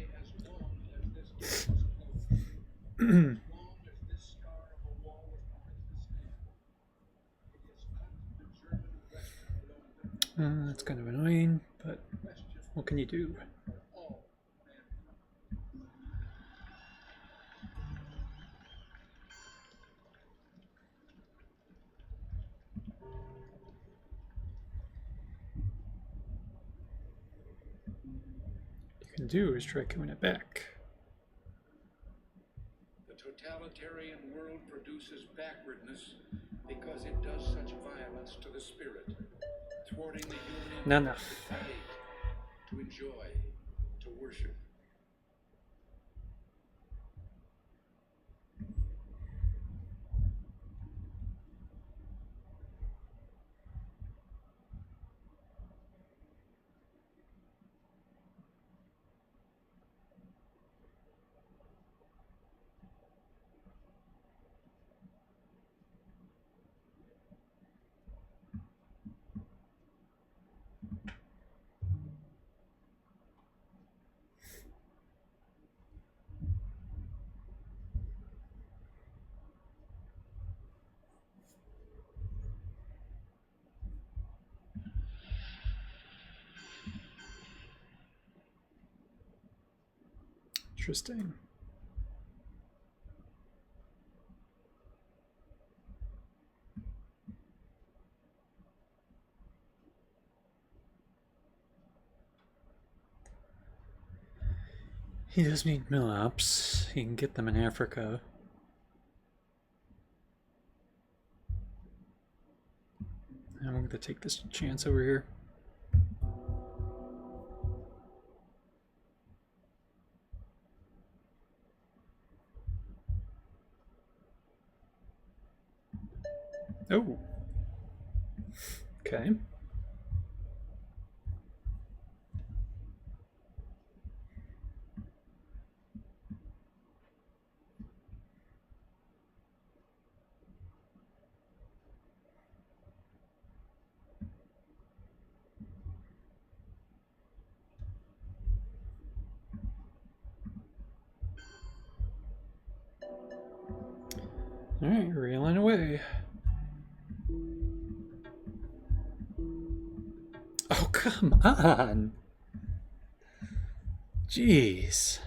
B: That's kind of annoying, but what can you do? What you can do is try coming it back.
M: The totalitarian world produces backwardness because it does such violence to the spirit, thwarting the human impulse to create, to enjoy, to worship.
B: Interesting. He does need mill ops. He can get them in Africa. I'm going to take this chance over here. Oh. Okay. Alright, reeling away. Oh, come on! Jeez.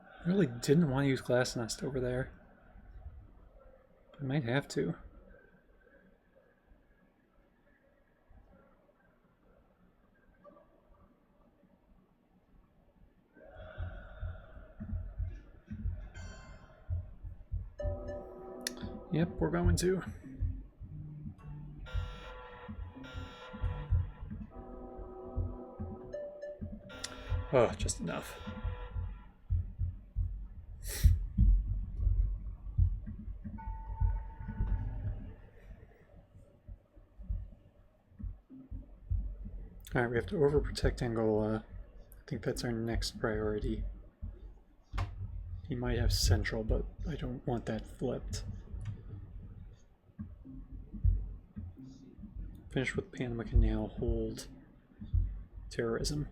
B: I really didn't want to use Glass Nest over there. I might have to. Yep, we're going to. Oh, just enough. Alright, we have to overprotect Angola. I think that's our next priority. He might have Central, but I don't want that flipped. Finish with Panama Canal, hold terrorism.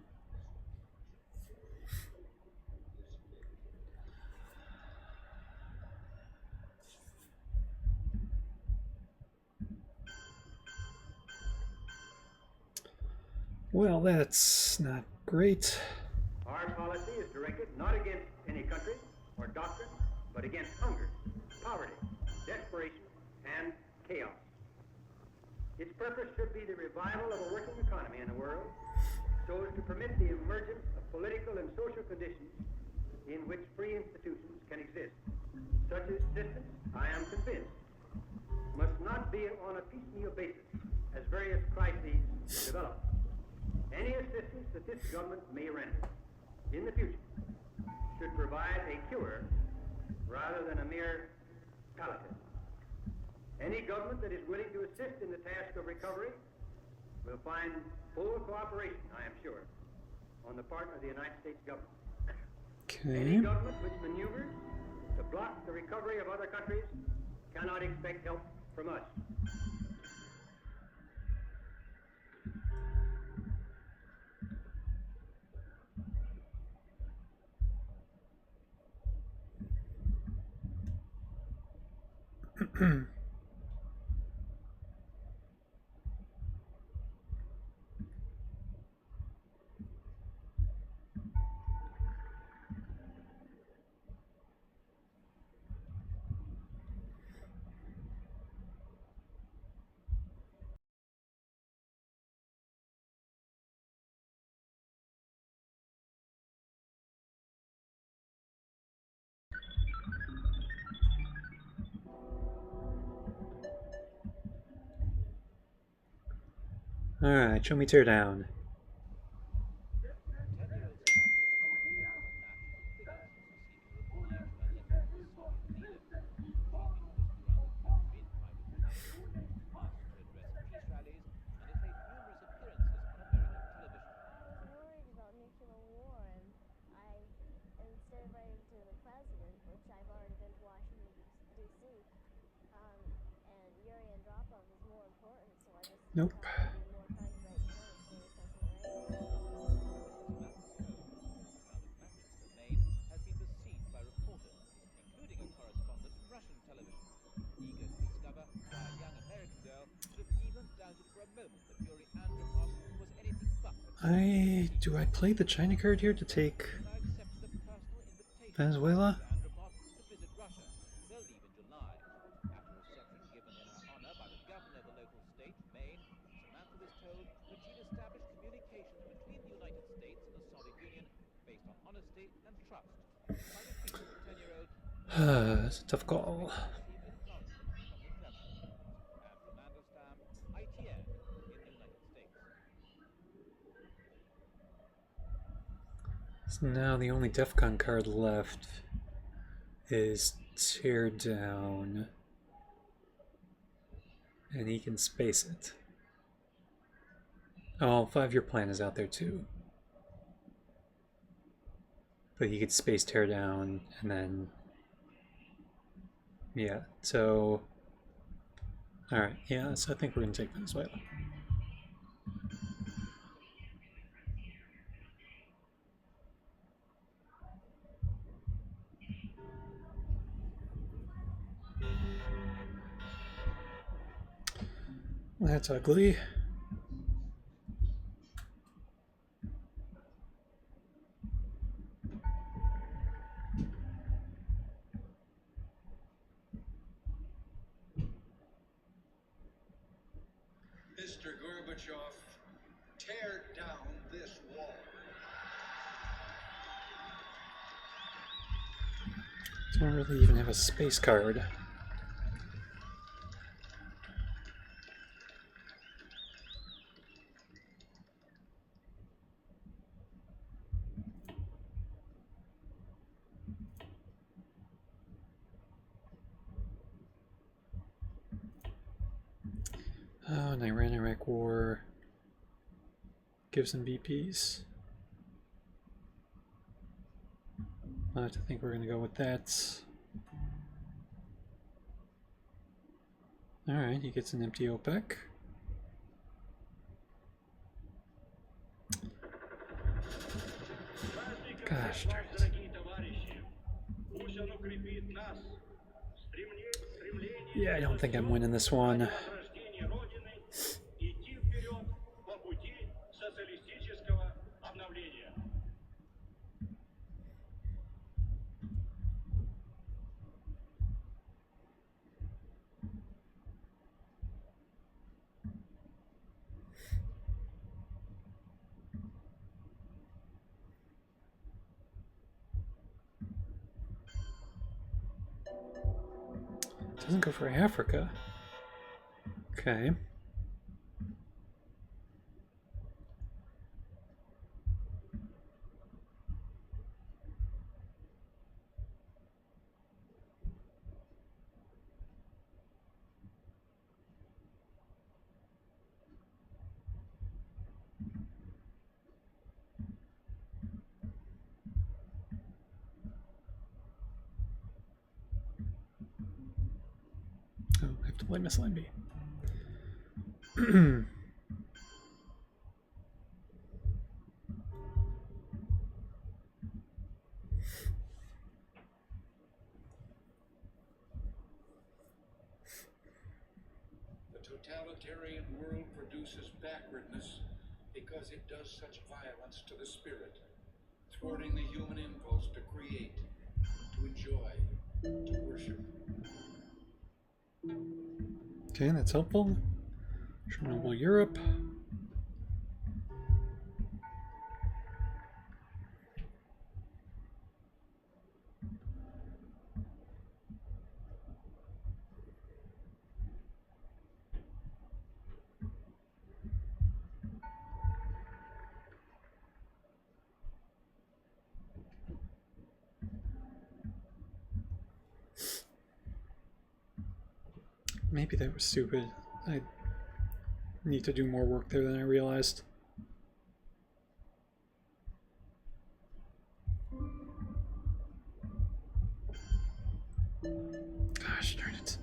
B: Well, that's not great.
N: Our policy is directed not against any country or doctrine, but against hunger, poverty, desperation, and chaos. Its purpose should be the revival of a working economy in the world, so as to permit the emergence of political and social conditions in which free institutions can exist. Such assistance, I am convinced, must not be on a piecemeal basis as various crises develop. Any assistance that this government may render in the future should provide a cure rather than a mere palliative. Any government that is willing to assist in the task of recovery will find full cooperation, I am sure, on the part of the United States government.
B: Okay.
N: Any government which maneuvers to block the recovery of other countries cannot expect help from us.
B: Alright, show me tear down. Nope.
D: has been besieged by reporters, including a correspondent in Russian television.
B: Do I play the China card here to take Venezuela?
D: to visit Russia. They'll leave in July. After a reception given in her honor by the governor of the local state, Maine, Samantha was told that she'd established communications between the United States and the Soviet Union based on honesty and trust. By defeating the 10-year-old
B: That's a tough call.
D: received acknowledgement from the Kremlin. And from Mandelstam, ITN in the United States.
B: So now the only DEFCON card left is Tear Down. And he can space it. Oh, 5-year plan is out there too. But he could space Tear Down and then... Yeah, so... Alright, yeah, so I think we're going to take Venezuela. That's ugly.
M: Mr. Gorbachev, tear down this wall.
B: Don't really even have a space card. Oh, and Iran-Iraq War gives them BPs. I have to think we're going to go with that. Alright, he gets an empty OPEC. Gosh darn it. Yeah, I don't think I'm winning this one. Doesn't go for Africa. Okay. Oh, I have to play Miss Limby.
M: The totalitarian world produces backwardness because it does such violence to the spirit, thwarting the human impulse to create, to enjoy, to worship.
B: Okay, that's helpful. Chernobyl, Europe. Maybe that was stupid. I need to do more work there than I realized. Gosh darn it.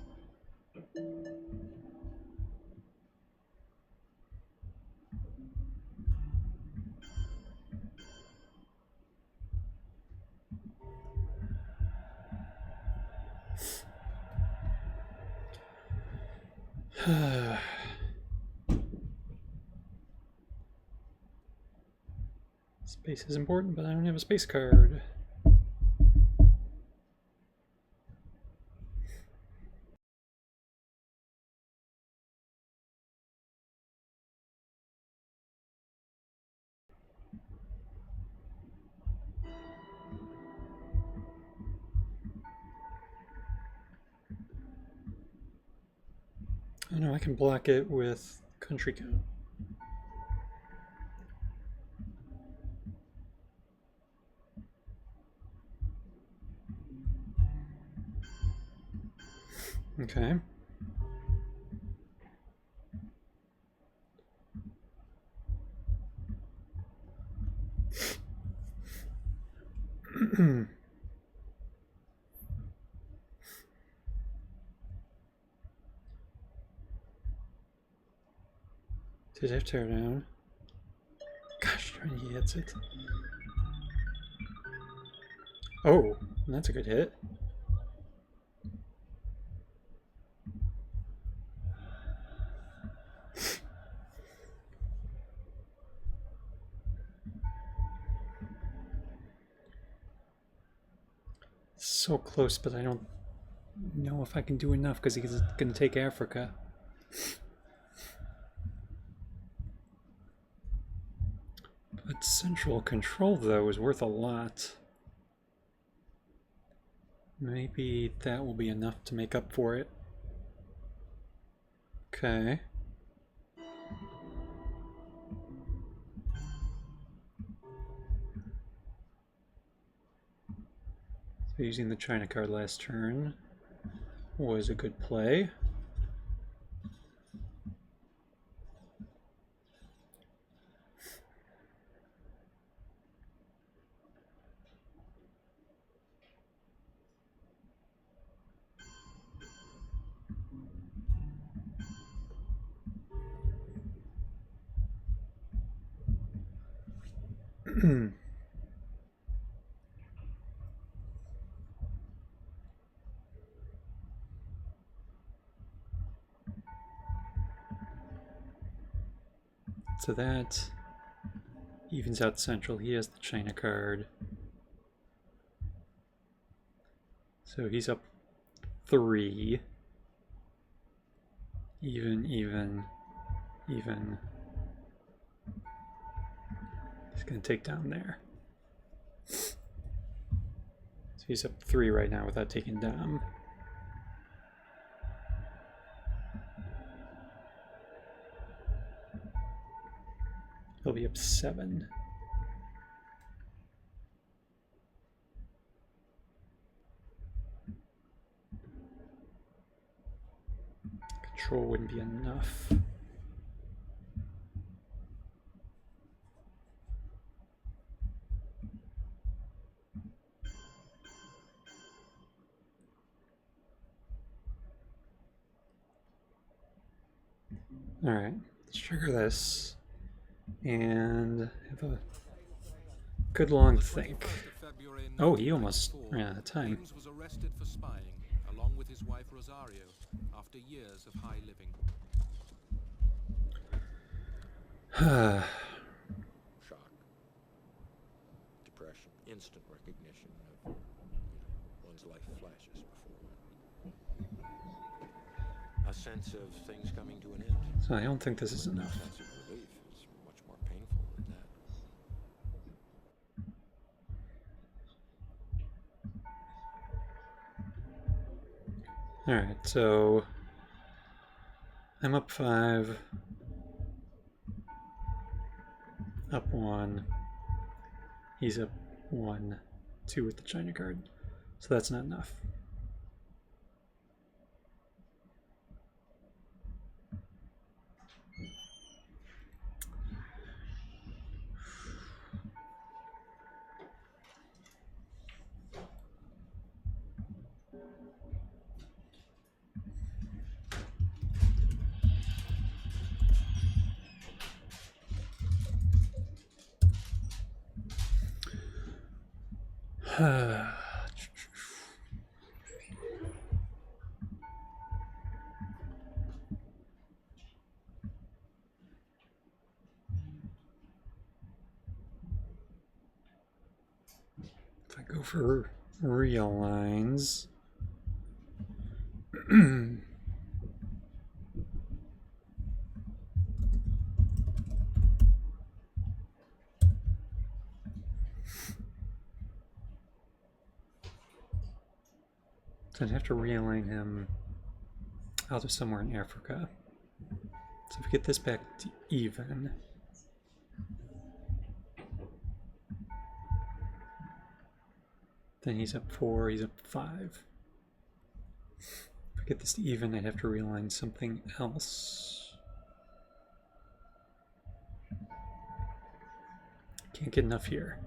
B: Space is important, but I don't have a space card. Oh no, I can block it with country count. Okay. Did I tear down? Gosh darn, he hits it. Oh, that's a good hit. So close, but I don't know if I can do enough because he's going to take Africa. But central control, though, is worth a lot. Maybe that will be enough to make up for it. Okay. So using the China card last turn was a good play. So that evens out central. He has the China card. So he's up 3. Even. He's going to take down there. So he's up 3 right now without taking down. He'll be up 7. Control wouldn't be enough. Alright, let's trigger this and have a good long think. Oh, he almost ran out of time.
O: Was arrested for spying, along with his wife Rosario, after years of high living.
P: Shock, depression, instant recognition of one's life flashes before one. A sense of things coming to an end.
B: So I don't think this is enough.
P: A sense of relief is much more painful than that.
B: Alright, so I'm up 5. Up 1. He's up 1, 2 with the China card. So that's not enough. Go for realigns. So I'd have to realign him out of somewhere in Africa. So if we get this back to even, then he's up 4, he's up 5. If I get this to even, I'd have to realign something else. Can't get enough here.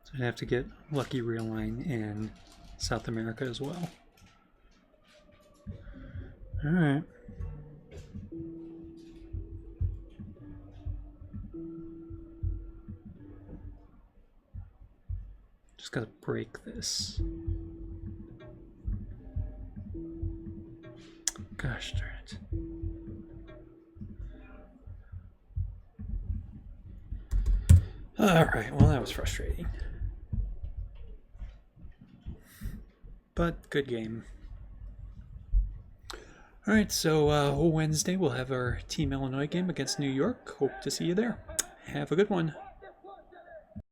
B: So I'd have to get Lucky Realign in South America as well. Alright. Just gotta break this. Gosh darn it. Alright, well that was frustrating. But good game. Alright, so Wednesday we'll have our Team Illinois game against New York. Hope to see you there. Have a good one.